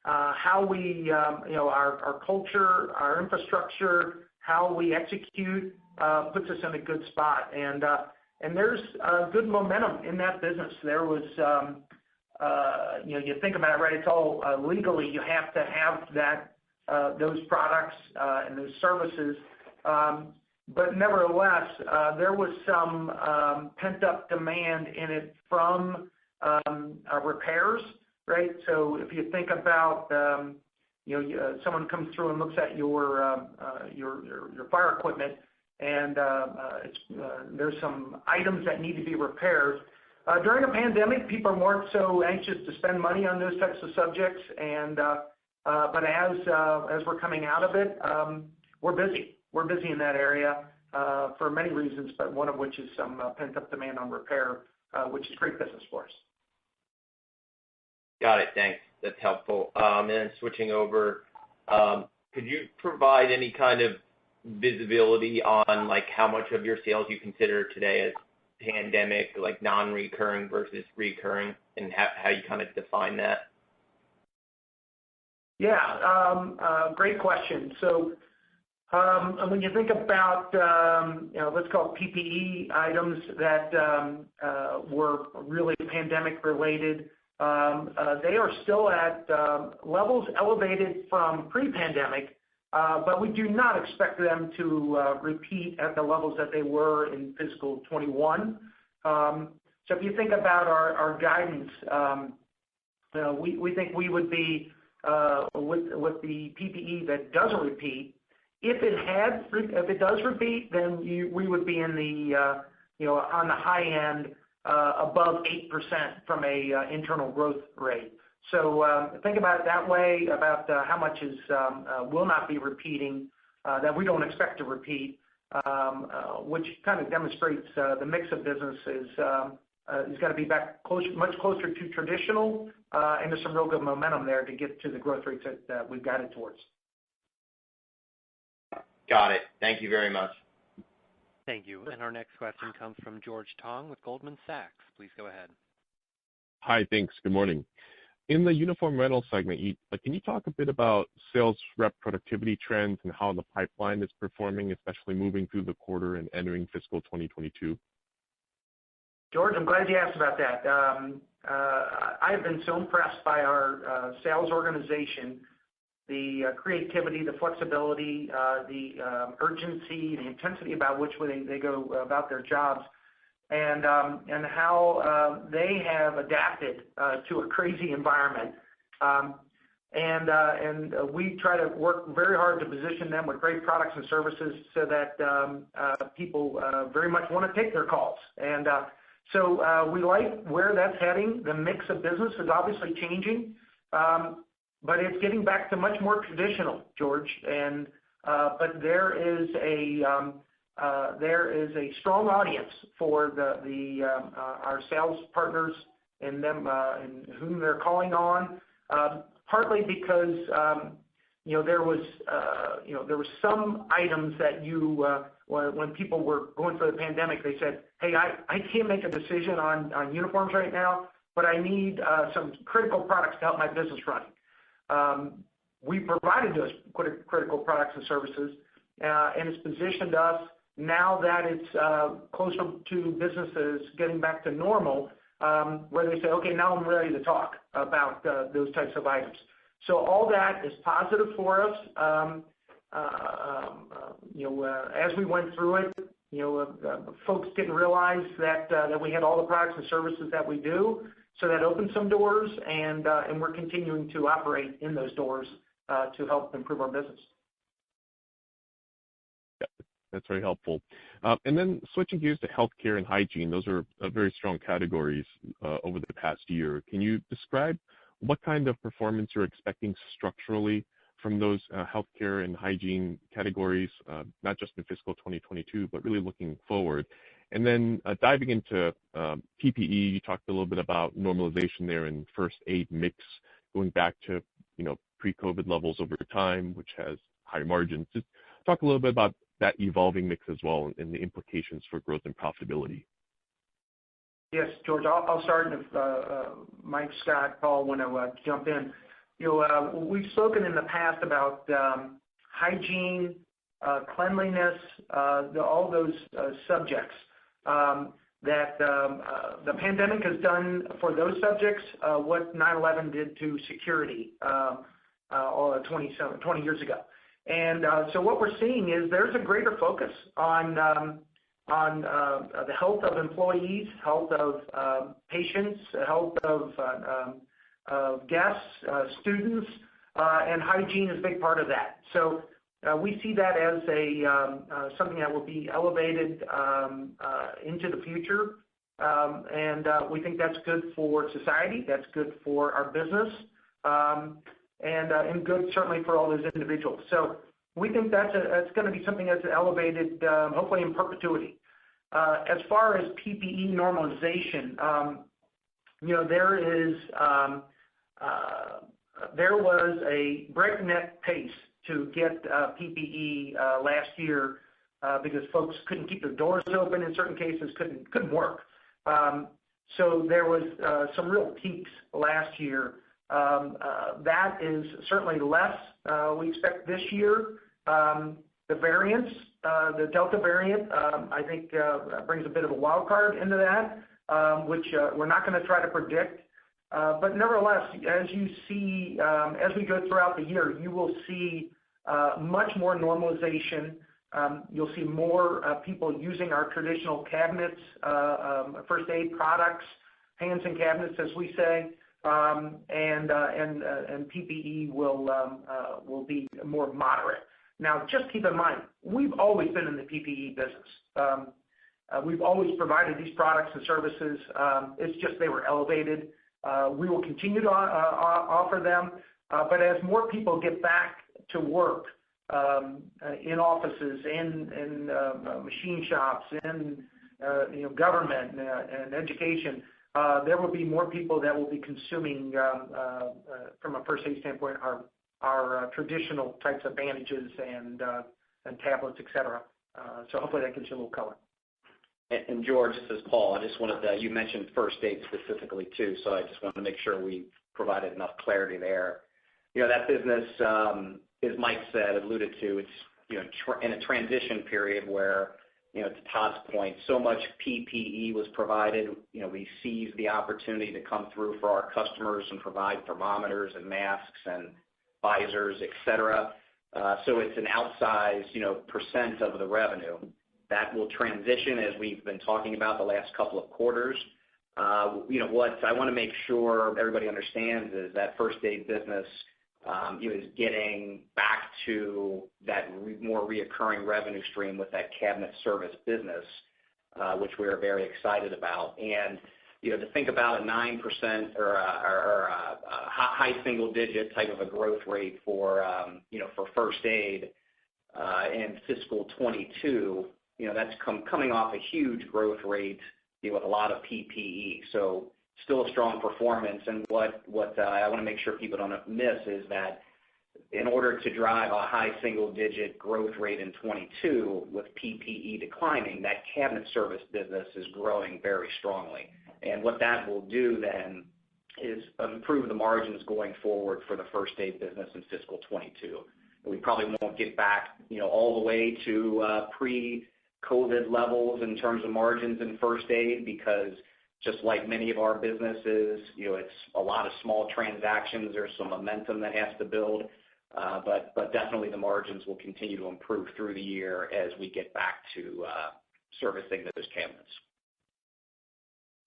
How we, our culture, our infrastructure, how we execute puts us in a good spot. And there's good momentum in that business. There was, you think about it, right? It's all legally you have to have those products and those services. But nevertheless, there was some pent-up demand in it from repairs, right? So if you think about, someone comes through and looks at your fire equipment, and there's some items that need to be repaired. During a pandemic, people weren't so anxious to spend money on those types of subjects, and but as we're coming out of it, we're busy. We're busy in that area for many reasons, but one of which is some pent-up demand on repair, which is great business for us. Got it. Thanks. That's helpful. And then switching over, could you provide any kind of visibility on like how much of your sales you consider today as pandemic, like non-recurring versus recurring, and how you kind of define that? Yeah, great question. So when you think about, let's call it PPE items that were really pandemic related, they are still at levels elevated from pre-pandemic, but we do not expect them to repeat at the levels that they were in fiscal 21. So if you think about our guidance, we think we would be with the PPE that doesn't repeat. If it does repeat, then we would be in the on the high end above 8% from a internal growth rate. So think about it that way, about how much will not be repeating that we don't expect to repeat, which kind of demonstrates the mix of business is got to be back much closer to traditional, and there's some real good momentum there to get to the growth rates that we've guided towards. Got it. Thank you very much. Thank you. And our next question comes from George Tong with Goldman Sachs. Please go ahead. Hi, thanks. Good morning. In the uniform rental segment, can you talk a bit about sales rep productivity trends and how the pipeline is performing, especially moving through the quarter and entering fiscal 2022? George, I'm glad you asked about that. I have been so impressed by our sales organization, the creativity, the flexibility, the urgency, the intensity about which they go about their jobs, and how they have adapted to a crazy environment. And we try to work very hard to position them with great products and services so that people very much want to take their calls. And so we like where that's heading. The mix of business is obviously changing, but it's getting back to much more traditional, George. And but there is a strong audience for our sales partners and them and whom they're calling on. Partly because there was some items that when people were going through the pandemic, they said, hey, I can't make a decision on uniforms right now, but I need some critical products to help my business run. We provided those critical products and services, and it's positioned us now that it's closer to businesses getting back to normal, where they say, okay, now I'm ready to talk about those types of items. So all that is positive for us. As we went through it, folks didn't realize that we had all the products and services that we do. So that opened some doors, and we're continuing to operate in those doors to help improve our business. Yeah, that's very helpful. And then switching gears to healthcare and hygiene, those are very strong categories over the past year. Can you describe what kind of performance you're expecting structurally from those healthcare and hygiene categories, not just in fiscal 2022, but really looking forward? And then diving into PPE, you talked a little bit about normalization there in first aid mix, going back to pre-COVID levels over time, which has higher margins. Just talk a little bit about that evolving mix as well and the implications for growth and profitability. Yes, George, I'll start, and if Mike, Scott, Paul want to jump in. We've spoken in the past about hygiene, cleanliness, all those subjects that the pandemic has done for those subjects what 9/11 did to security 20 years ago. And so what we're seeing is there's a greater focus on the health of employees, health of patients, health of guests, students, and hygiene is a big part of that. So we see that as something that will be elevated into the future, and we think that's good for society, that's good for our business, and good certainly for all those individuals. So we think that's going to be something that's elevated, hopefully in perpetuity. As far as PPE normalization, there was a breakneck pace to get PPE last year because folks couldn't keep their doors open, in certain cases couldn't work. So there was some real peaks last year. That is certainly less we expect this year. The variants, the Delta variant, I think brings a bit of a wild card into that, which we're not going to try to predict. But nevertheless, as you see, as we go throughout the year, you will see much more normalization. You'll see more people using our traditional cabinets, first aid products, hands and cabinets, as we say, and PPE will be more moderate. Now, just keep in mind, we've always been in the PPE business. We've always provided these products and services. It's just they were elevated. We will continue to offer them, but as more people get back to work in offices, in machine shops, in government and education, there will be more people that will be consuming, from a first aid standpoint, our traditional types of bandages and tablets, et cetera. So hopefully that gives you a little color. And George, this is Paul. I just wanted to, you mentioned first aid specifically too, so I just wanted to make sure we provided enough clarity there. That business, as Mike said, alluded to, it's in a transition period where, to Todd's point, so much PPE was provided. We seized the opportunity to come through for our customers and provide thermometers and masks and visors, et cetera. So it's an outsized, percent of the revenue. That will transition, as we've been talking about the last couple of quarters. What I want to make sure everybody understands is that first aid business is getting back to that more reoccurring revenue stream with that cabinet service business, which we are very excited about. And to think about a 9% or a high single digit type of a growth rate for first aid in fiscal 22. That's coming off a huge growth rate with a lot of PPE. So still a strong performance. And what I want to make sure people don't miss is that in order to drive a high single-digit growth rate in 22 with PPE declining, that cabinet service business is growing very strongly. And what that will do then is improve the margins going forward for the first aid business in fiscal 22. We probably won't get back, all the way to pre-COVID levels in terms of margins in first aid, because just like many of our businesses, it's a lot of small transactions. There's some momentum that has to build, but definitely the margins will continue to improve through the year as we get back to servicing those cabinets.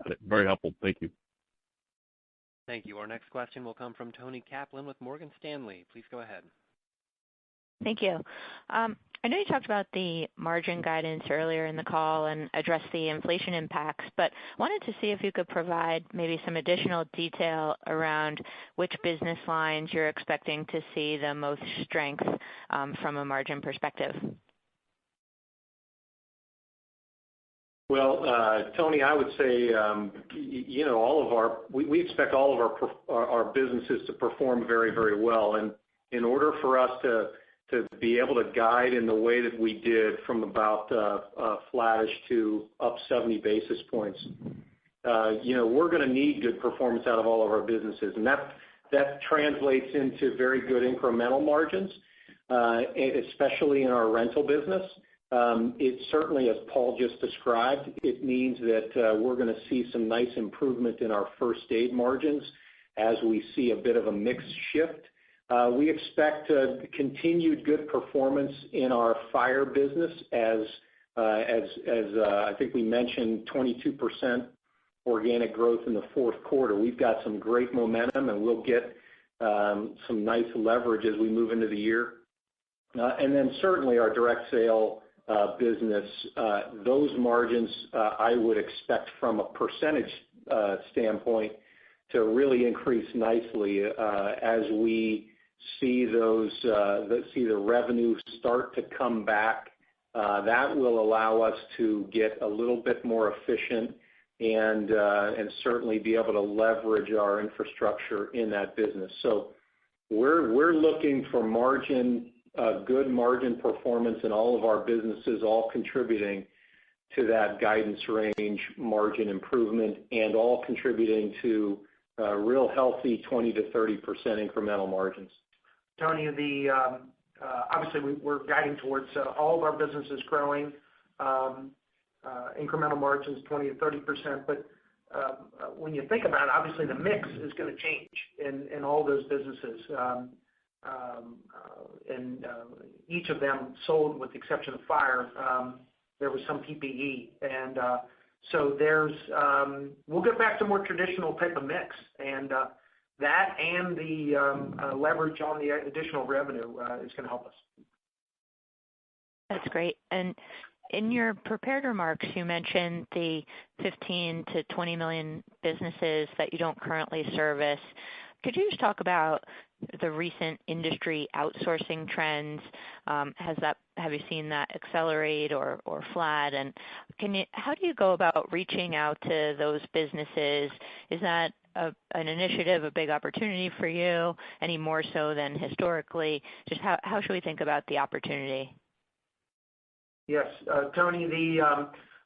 Got it. Very helpful. Thank you. Thank you. Our next question will come from Toni Kaplan with Morgan Stanley. Please go ahead. Thank you. I know you talked about the margin guidance earlier in the call and addressed the inflation impacts, but wanted to see if you could provide maybe some additional detail around which business lines you're expecting to see the most strength from a margin perspective. Well, Tony, I would say, we expect all of our businesses to perform very, very well. And in order for us to be able to guide in the way that we did from about flattish to up 70 basis points, we're going to need good performance out of all of our businesses. And that translates into very good incremental margins, especially in our rental business. It certainly, as Paul just described, it means that we're going to see some nice improvement in our first aid margins as we see a bit of a mix shift. We expect continued good performance in our fire business as I think we mentioned 22% organic growth in the fourth quarter. We've got some great momentum, and we'll get some nice leverage as we move into the year. And then certainly our direct sale business, those margins I would expect from a percentage standpoint to really increase nicely as we see the revenue start to come back. That will allow us to get a little bit more efficient and certainly be able to leverage our infrastructure in that business. So we're looking for good margin performance in all of our businesses, all contributing to that guidance range margin improvement and all contributing to real healthy 20 to 30% incremental margins. Tony, obviously we're guiding towards all of our businesses growing, incremental margins 20 to 30%. But when you think about it, obviously the mix is going to change in all those businesses. And each of them sold, with the exception of fire, there was some PPE. And so we'll get back to more traditional type of mix. And that and the leverage on the additional revenue is going to help us. That's great. And in your prepared remarks, you mentioned the 15 to 20 million businesses that you don't currently service. Could you just talk about the recent industry outsourcing trends? Have you seen that accelerate or flat? And how do you go about reaching out to those businesses? Is that an initiative, a big opportunity for you, any more so than historically? Just how should we think about the opportunity? Yes, Tony, the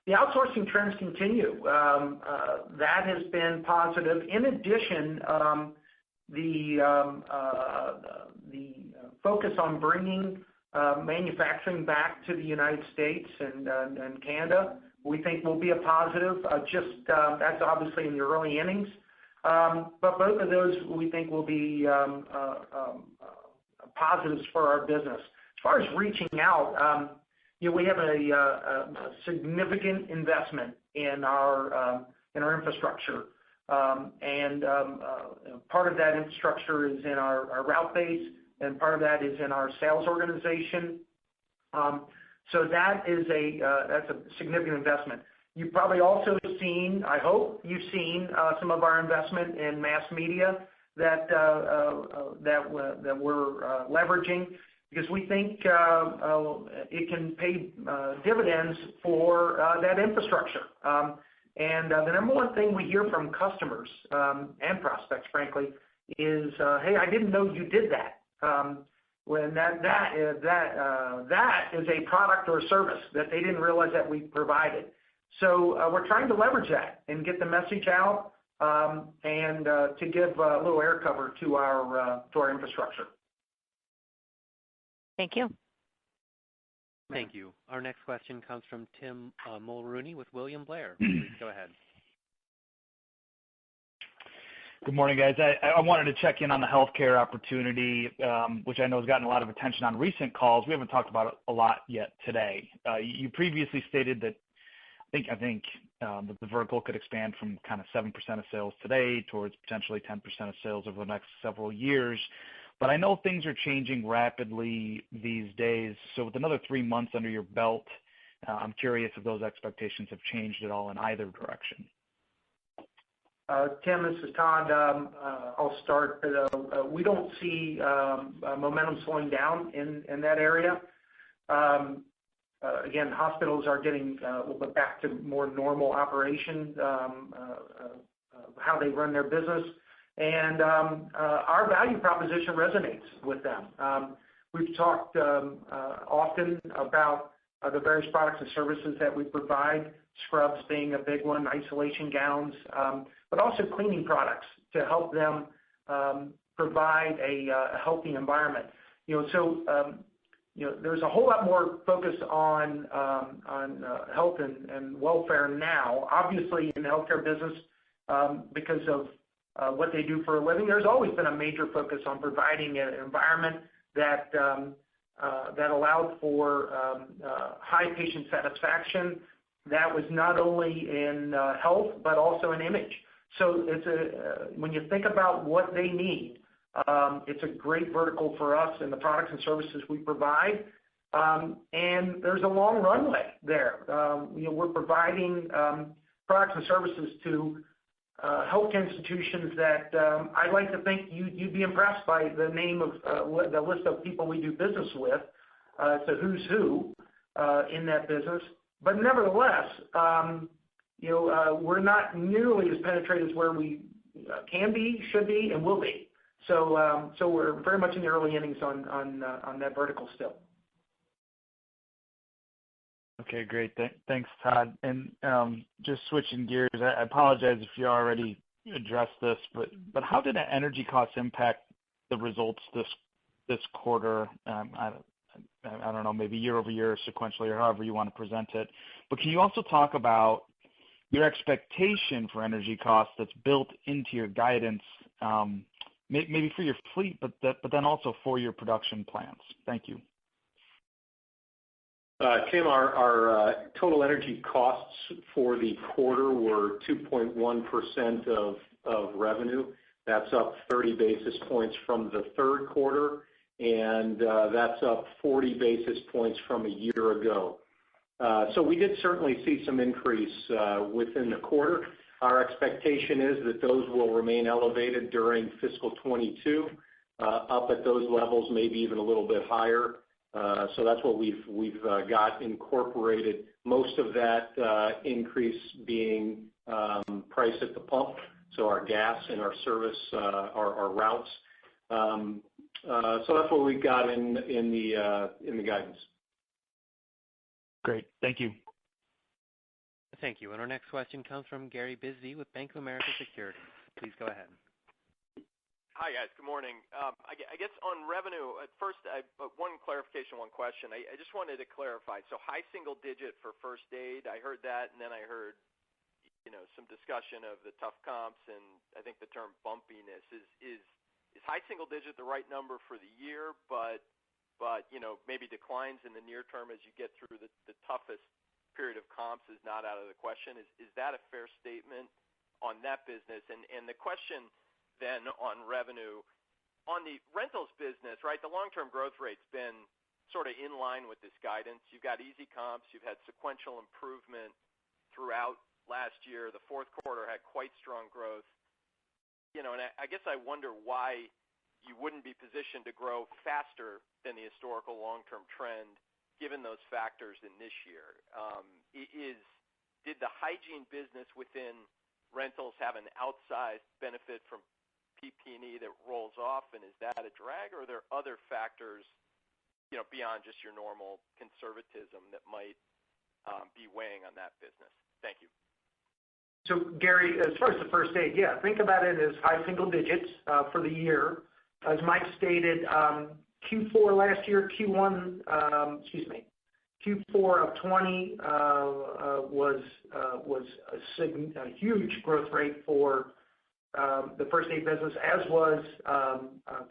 outsourcing trends continue. That has been positive. In addition, the focus on bringing manufacturing back to the United States and Canada, we think will be a positive. That's obviously in the early innings. But both of those we think will be positives for our business. As far as reaching out, we have a significant investment in our infrastructure. And part of that infrastructure is in our route base, and part of that is in our sales organization. So that's a significant investment. You've probably also seen, I hope you've seen some of our investment in mass media that we're leveraging, because we think it can pay dividends for that infrastructure. And the number one thing we hear from customers and prospects, frankly, is, hey, I didn't know you did that. when that is a product or a service that they didn't realize that we provided. So we're trying to leverage that and get the message out and to give a little air cover to our infrastructure. Thank you. Thank you. Our next question comes from Tim Mulrooney with William Blair. Please go ahead. Good morning, guys. I wanted to check in on the healthcare opportunity, which I know has gotten a lot of attention on recent calls. We haven't talked about it a lot yet today. You previously stated that I think that the vertical could expand from kind of 7% of sales today towards potentially 10% of sales over the next several years. But I know things are changing rapidly these days. So with another 3 months under your belt, I'm curious if those expectations have changed at all in either direction. Tim, this is Todd. I'll start. We don't see momentum slowing down in that area. Again, hospitals are getting a little bit back to more normal operation, how they run their business. And our value proposition resonates with them. We've talked often about the various products and services that we provide, scrubs being a big one, isolation gowns, but also cleaning products to help them provide a healthy environment. There's a whole lot more focus on health and welfare now. Obviously, in the healthcare business, because of what they do for a living, there's always been a major focus on providing an environment that allowed for high patient satisfaction. That was not only in health, but also in image. So when you think about what they need, it's a great vertical for us and the products and services we provide. And there's a long runway there. We're providing products and services to healthcare institutions that I'd like to think you'd be impressed by the name of the list of people we do business with. It's a who's who in that business. But nevertheless, we're not nearly as penetrated as where we can be, should be, and will be. So we're very much in the early innings on that vertical still. Okay, great. Thanks, Todd. And just switching gears, I apologize if you already addressed this, but how did the energy costs impact the results this quarter? I don't know, maybe year over year, sequentially, or however you want to present it. But can you also talk about your expectation for energy costs that's built into your guidance, maybe for your fleet, but then also for your production plans? Thank you. Tim, our total energy costs for the quarter were 2.1% of revenue. That's up 30 basis points from the third quarter, and that's up 40 basis points from a year ago. So we did certainly see some increase within the quarter. Our expectation is that those will remain elevated during fiscal 22, up at those levels, maybe even a little bit higher. So that's what we've got incorporated. Most of that increase being price at the pump, so our gas and our service, our routes. So that's what we've got in the guidance. Great. Thank you. Thank you. And our next question comes from Gary Bisbee with Bank of America Securities. Please go ahead. Hi, guys. Good morning. I guess on revenue, at first, one clarification, one question. I just wanted to clarify. So high single digit for first aid, I heard that, and then I heard some discussion of the tough comps, and I think the term bumpiness. Is high single digit the right number for the year, but maybe declines in the near term as you get through the toughest period of comps is not out of the question? Is that a fair statement on that business? And the question then on revenue, on the rentals business, right, the long-term growth rate's been sort of in line with this guidance. You've got easy comps. You've had sequential improvement throughout last year. The fourth quarter had quite strong growth. And I guess I wonder why you wouldn't be positioned to grow faster than the historical long-term trend given those factors in this year. Did the hygiene business within rentals have an outsized benefit from PP&E that rolls off, and is that a drag, or are there other factors, beyond just your normal conservatism that might be weighing on that business? Thank you. So, Gary, as far as the first aid, yeah, think about it as high single digits for the year. As Mike stated, Q4 last year, Q4 of 20 was a huge growth rate for the first aid business, as was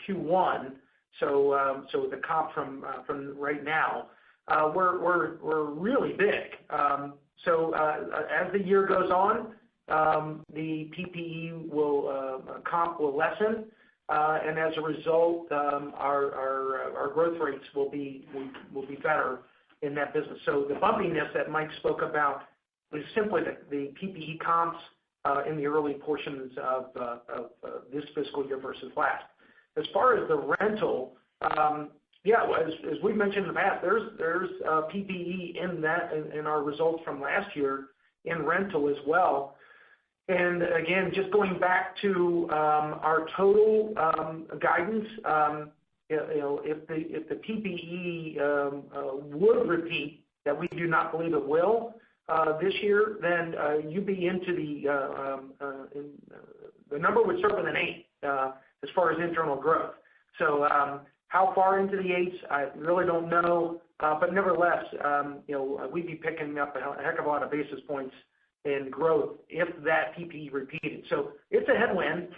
Q1. So the comp from right now, we're really big. So as the year goes on, the PPE comp will lessen, and as a result, our growth rates will be better in that business. So the bumpiness that Mike spoke about is simply the PPE comps in the early portions of this fiscal year versus last. As far as the rental, as we've mentioned in the past, there's PPE in our results from last year in rental as well. And again, just going back to our total guidance, if the PPE would repeat, that we do not believe it will this year, then you'd be into the number would start with an 8 as far as internal growth. So how far into the 8s, I really don't know, but nevertheless, we'd be picking up a heck of a lot of basis points in growth if that PPE repeated. So it's a headwind.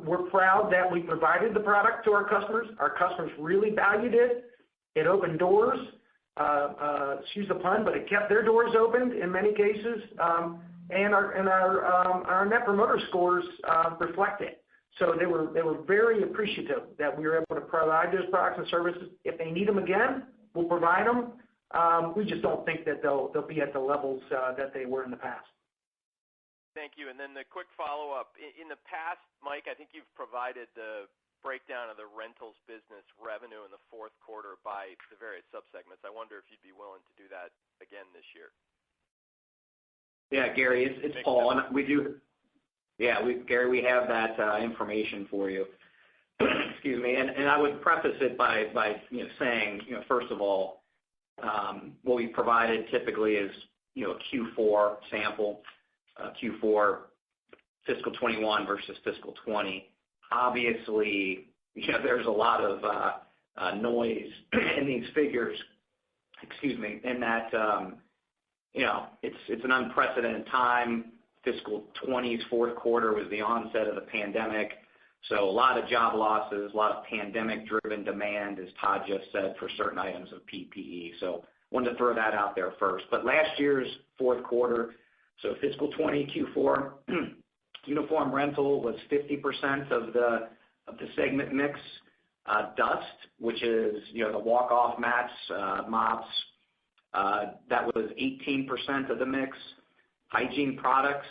We're proud that we provided the product to our customers. Our customers really valued it. It opened doors. Excuse the pun, but it kept their doors open in many cases, and our Net Promoter Scores reflect it. So they were very appreciative that we were able to provide those products and services. If they need them again, we'll provide them. We just don't think that they'll be at the levels that they were in the past. Thank you. And then the quick follow-up. In the past, Mike, I think you've provided the breakdown of the rentals business revenue in the fourth quarter by the various subsegments. I wonder if you'd be willing to do that again this year. Yeah, Gary, it's Paul, and we do. Yeah, Gary, we have that information for you. Excuse me, and I would preface it by saying, first of all, what we provided typically is a Q4 sample, Q4 fiscal 21 versus fiscal 20. Obviously, there's a lot of noise in these figures. Excuse me, in that it's an unprecedented time. Fiscal 20's fourth quarter was the onset of the pandemic, so a lot of job losses, a lot of pandemic-driven demand, as Todd just said, for certain items of PPE. So wanted to throw that out there first. But last year's fourth quarter, so fiscal 20 Q4, uniform rental was 50% of the segment mix. Dust, which is the walk-off mats, mops, that was 18% of the mix. Hygiene products,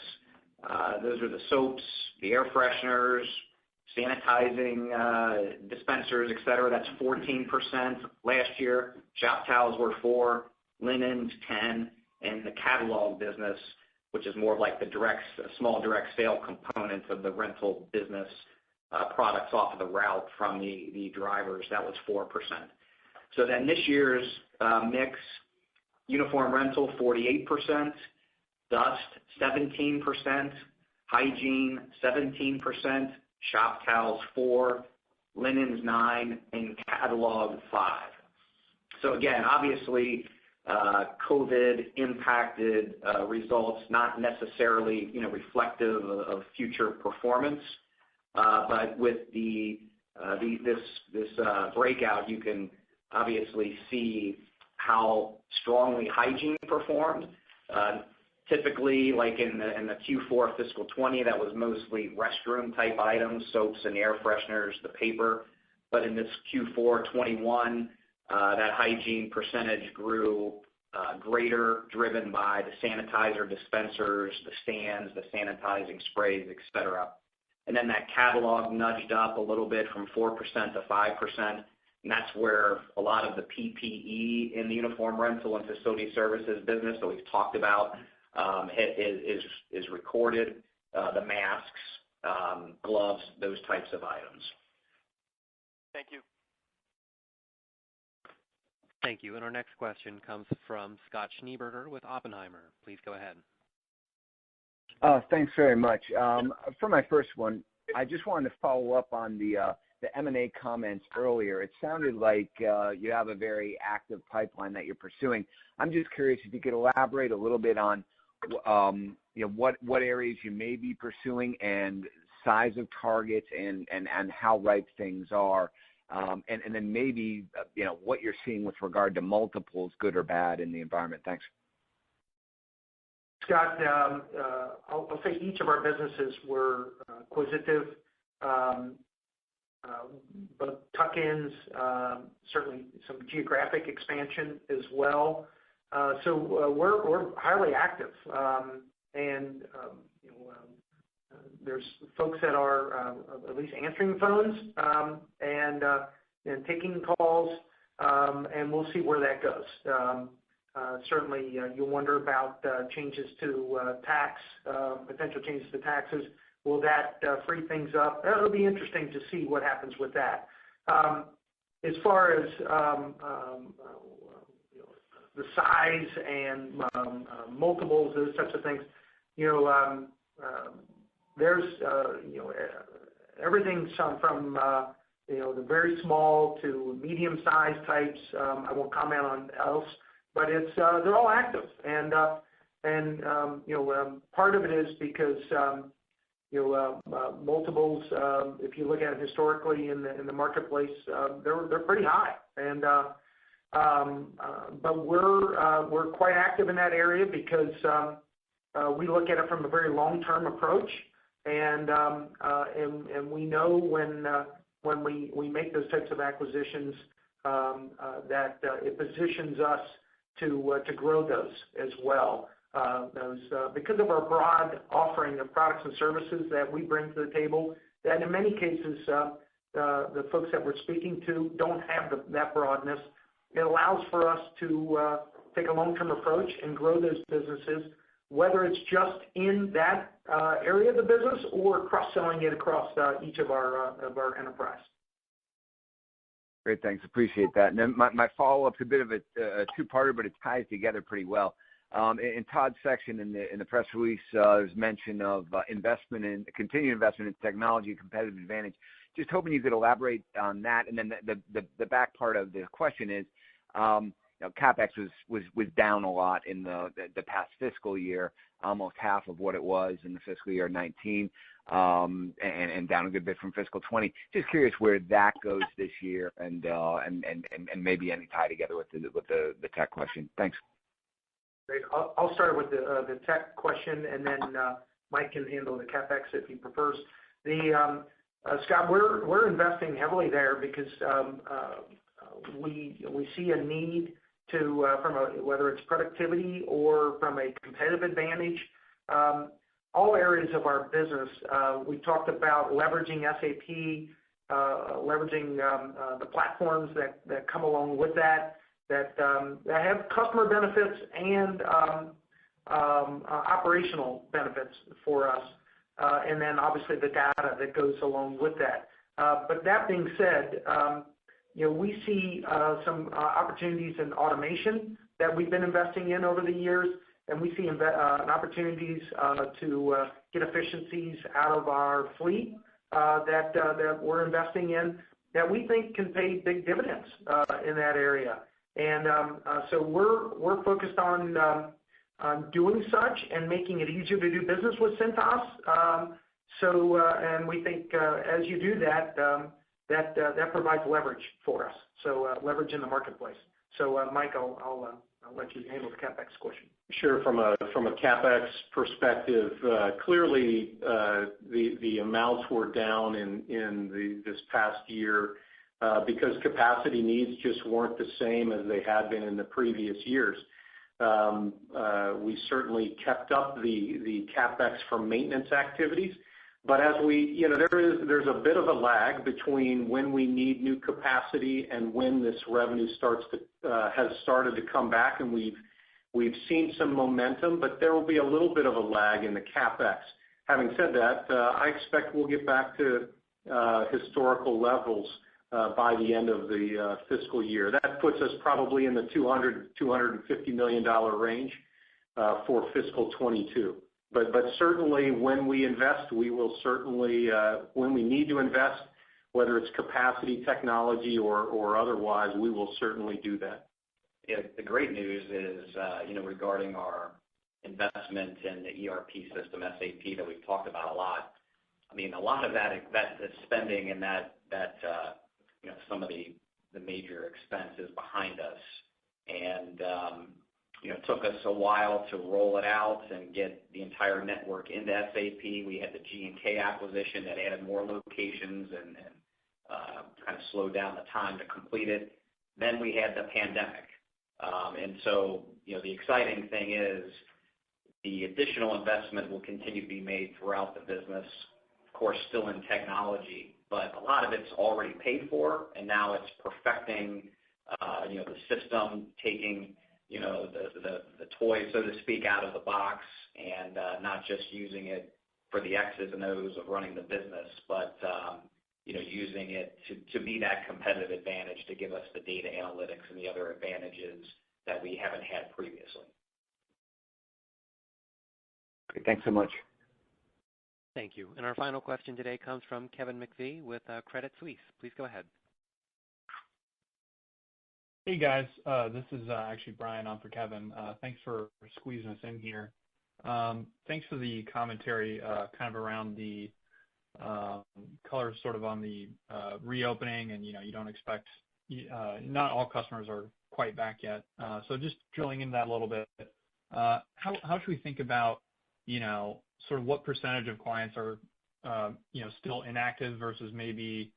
those are the soaps, the air fresheners, sanitizing dispensers, et cetera. That's 14% last year. Shop towels were 4%, linens 10%, and the catalog business, which is more of like the small direct sale component of the rental business, products off of the route from the drivers, that was 4%. So then this year's mix, uniform rental 48%, dust 17%, hygiene 17%, shop towels 4%, linens 9%, and catalog 5%. So again, obviously, COVID impacted results, not necessarily reflective of future performance, but with this breakout, you can obviously see how strongly hygiene performed. Typically, like in the Q4 fiscal 20, that was mostly restroom type items, soaps and air fresheners, the paper. But in this Q4 21, that hygiene percentage grew greater, driven by the sanitizer dispensers, the stands, the sanitizing sprays, et cetera. And then that catalog nudged up a little bit from 4% to 5%, and that's where a lot of the PPE in the uniform rental and facility services business that we've talked about is recorded. The masks, gloves, those types of items. Thank you. Thank you. And our next question comes from Scott Schneeberger with Oppenheimer. Please go ahead. Thanks very much. For my first one, I just wanted to follow up on the M&A comments earlier. It sounded like you have a very active pipeline that you're pursuing. I'm just curious if you could elaborate a little bit on what areas you may be pursuing and size of targets and how ripe things are, and then maybe what you're seeing with regard to multiples, good or bad, in the environment. Thanks. Scott, I'll say each of our businesses were acquisitive, but tuck-ins, certainly some geographic expansion as well. So we're highly active, and there's folks that are at least answering phones and taking calls, and we'll see where that goes. Certainly, you'll wonder about changes to tax, potential changes to taxes. Will that free things up? It'll be interesting to see what happens with that. As far as the size and multiples, those types of things, there's everything from the very small to medium-sized types. I won't comment on else, but they're all active, and part of it is because multiples, if you look at it historically in the marketplace, they're pretty high, and but we're quite active in that area because we look at it from a very long-term approach, and we know when we make those types of acquisitions that it positions us to grow those as well. Because of our broad offering of products and services that we bring to the table, that in many cases the folks that we're speaking to don't have that broadness. It allows for us to take a long-term approach and grow those businesses, whether it's just in that area of the business or cross-selling it across each of our enterprise. Great, thanks. Appreciate that. And then my follow-up's a bit of a two-parter, but it ties together pretty well. In Todd's section in the press release, there's mention of continued investment in technology, competitive advantage. Just hoping you could elaborate on that. And then the back part of the question is, CapEx was down a lot in the past fiscal year, almost half of what it was in the fiscal year 19, and down a good bit from fiscal 20. Just curious where that goes this year, and maybe any tie together with the tech question. Thanks. Great. I'll start with the tech question, and then Mike can handle the CapEx if he prefers. Scott, we're investing heavily there because we see a need to, whether it's productivity or from a competitive advantage, all areas of our business. We talked about leveraging SAP, leveraging the platforms that come along with that have customer benefits and operational benefits for us, and then obviously the data that goes along with that. But that being said, we see some opportunities in automation that we've been investing in over the years, and we see opportunities to get efficiencies out of our fleet that we're investing in that we think can pay big dividends in that area. And so we're focused on doing such and making it easier to do business with Cintas. And we think as you do that, that provides leverage for us. So leverage in the marketplace. So Mike, I'll let you handle the CapEx question. Sure. From a CapEx perspective, clearly the amounts were down in this past year because capacity needs just weren't the same as they had been in the previous years. We certainly kept up the CapEx for maintenance activities, but as there's a bit of a lag between when we need new capacity and when this revenue has started to come back, and we've seen some momentum, but there will be a little bit of a lag in the CapEx. Having said that, I expect we'll get back to historical levels by the end of the fiscal year. That puts us probably in the $250 million range for fiscal 22. But certainly when we invest, we will certainly, when we need to invest, whether it's capacity, technology, or otherwise, we will certainly do that. Yeah, the great news is, regarding our investment in the ERP system, SAP, that we've talked about a lot. I mean, a lot of that spending and that some of the major expenses behind us. And, it took us a while to roll it out and get the entire network into SAP. We had the G&K acquisition that added more locations and kind of slowed down the time to complete it. Then we had the pandemic. And so, the exciting thing is the additional investment will continue to be made throughout the business, of course, still in technology, but a lot of it's already paid for, and now it's perfecting, the system, taking, the toy, so to speak, out of the box, and not just using it for the X's and O's of running the business, but, using it to be that competitive advantage to give us the data analytics and the other advantages that we haven't had previously. Great. Thanks so much. Thank you. And our final question today comes from Kevin McVeigh with Credit Suisse. Please go ahead. Hey, guys. This is actually Brian on for Kevin. Thanks for squeezing us in here. Thanks for the commentary kind of around the color sort of on the reopening, and, you don't expect not all customers are quite back yet. So just drilling into that a little bit, how should we think about, sort of what percentage of clients are, still inactive versus maybe,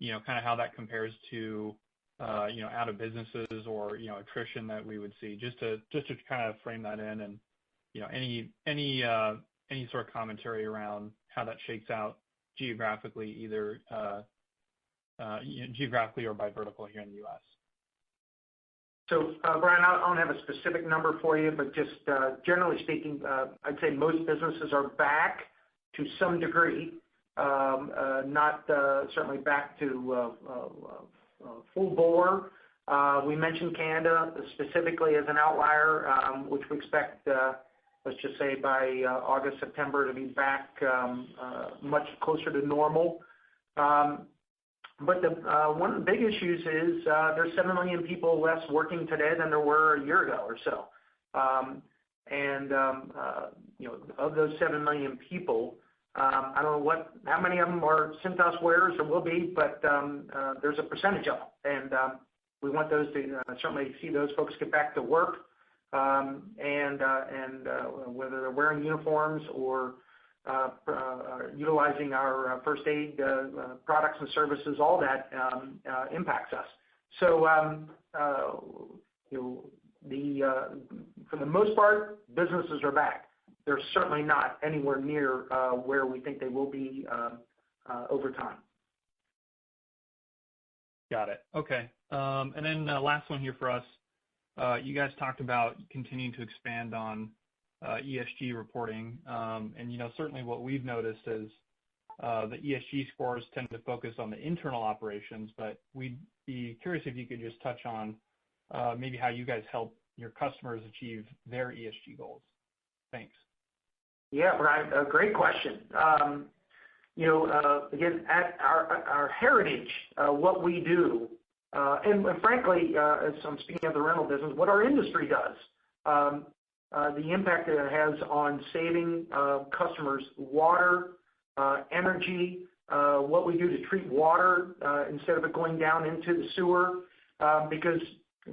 kind of how that compares to, out of businesses or, attrition that we would see, just to kind of frame that in, and, any sort of commentary around how that shakes out geographically, either geographically or by vertical here in the U.S. So, Brian, I don't have a specific number for you, but just generally speaking, I'd say most businesses are back to some degree, not certainly back to full bore. We mentioned Canada specifically as an outlier, which we expect, let's just say by August, September, to be back much closer to normal. But one of the big issues is there's 7 million people less working today than there were a year ago or so. Of those 7 million people, I don't know how many of them are Cintas wearers or will be, but there's a percentage of them. And we want those to certainly see those folks get back to work, and whether they're wearing uniforms or utilizing our first aid products and services, all that impacts us. So, for the most part, businesses are back. They're certainly not anywhere near where we think they will be over time. Got it. Okay. And then last one here for us. You guys talked about continuing to expand on ESG reporting, and certainly what we've noticed is the ESG scores tend to focus on the internal operations, but we'd be curious if you could just touch on maybe how you guys help your customers achieve their ESG goals. Thanks. Yeah, Brian, great question. Again, at our heritage, what we do, and frankly, as I'm speaking of the rental business, what our industry does, the impact that it has on saving customers water, energy, what we do to treat water instead of it going down into the sewer, because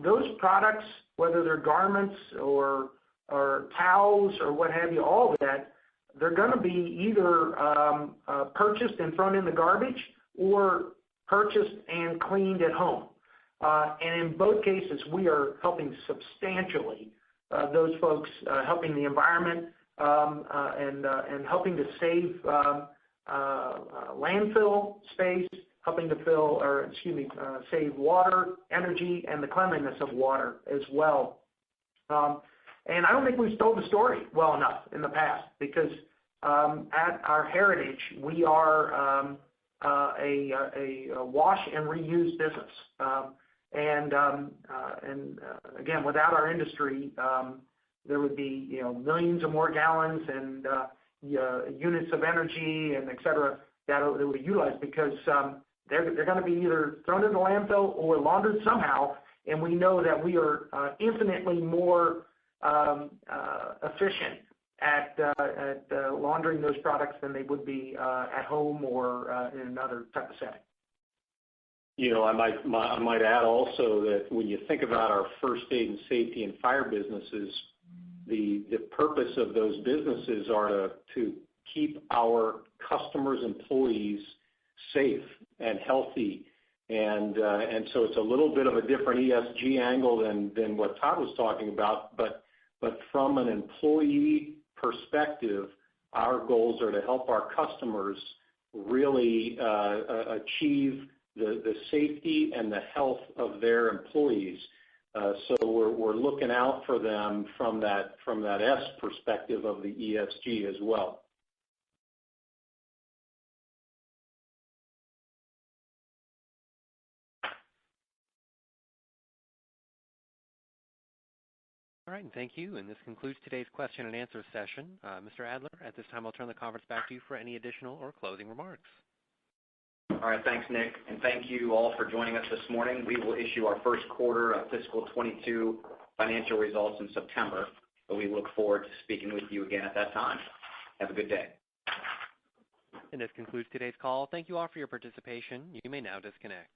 those products, whether they're garments or towels or what have you, all of that, they're going to be either purchased and thrown in the garbage or purchased and cleaned at home. And in both cases, we are helping substantially those folks, helping the environment and helping to save landfill space, helping to save water, energy, and the cleanliness of water as well. And I don't think we've told the story well enough in the past, because at our heritage, we are a wash and reuse business. And again, without our industry, there would be millions of more gallons and units of energy and et cetera that would utilize, because they're going to be either thrown in the landfill or laundered somehow, and we know that we are infinitely more efficient at laundering those products than they would be at home or in another type of setting. I might add also that when you think about our first aid and safety and fire businesses, the purpose of those businesses are to keep our customers' employees safe and healthy, and so it's a little bit of a different ESG angle than what Todd was talking about, but from an employee perspective, our goals are to help our customers really achieve the safety and the health of their employees. So we're looking out for them from that S perspective of the ESG as well. All right, and thank you. And this concludes today's question and answer session. Mr. Adler, at this time I'll turn the conference back to you for any additional or closing remarks. All right, thanks, Nick, and thank you all for joining us this morning. We will issue our first quarter of fiscal 22 financial results in September, but we look forward to speaking with you again at that time. Have a good day. And this concludes today's call. Thank you all for your participation. You may now disconnect.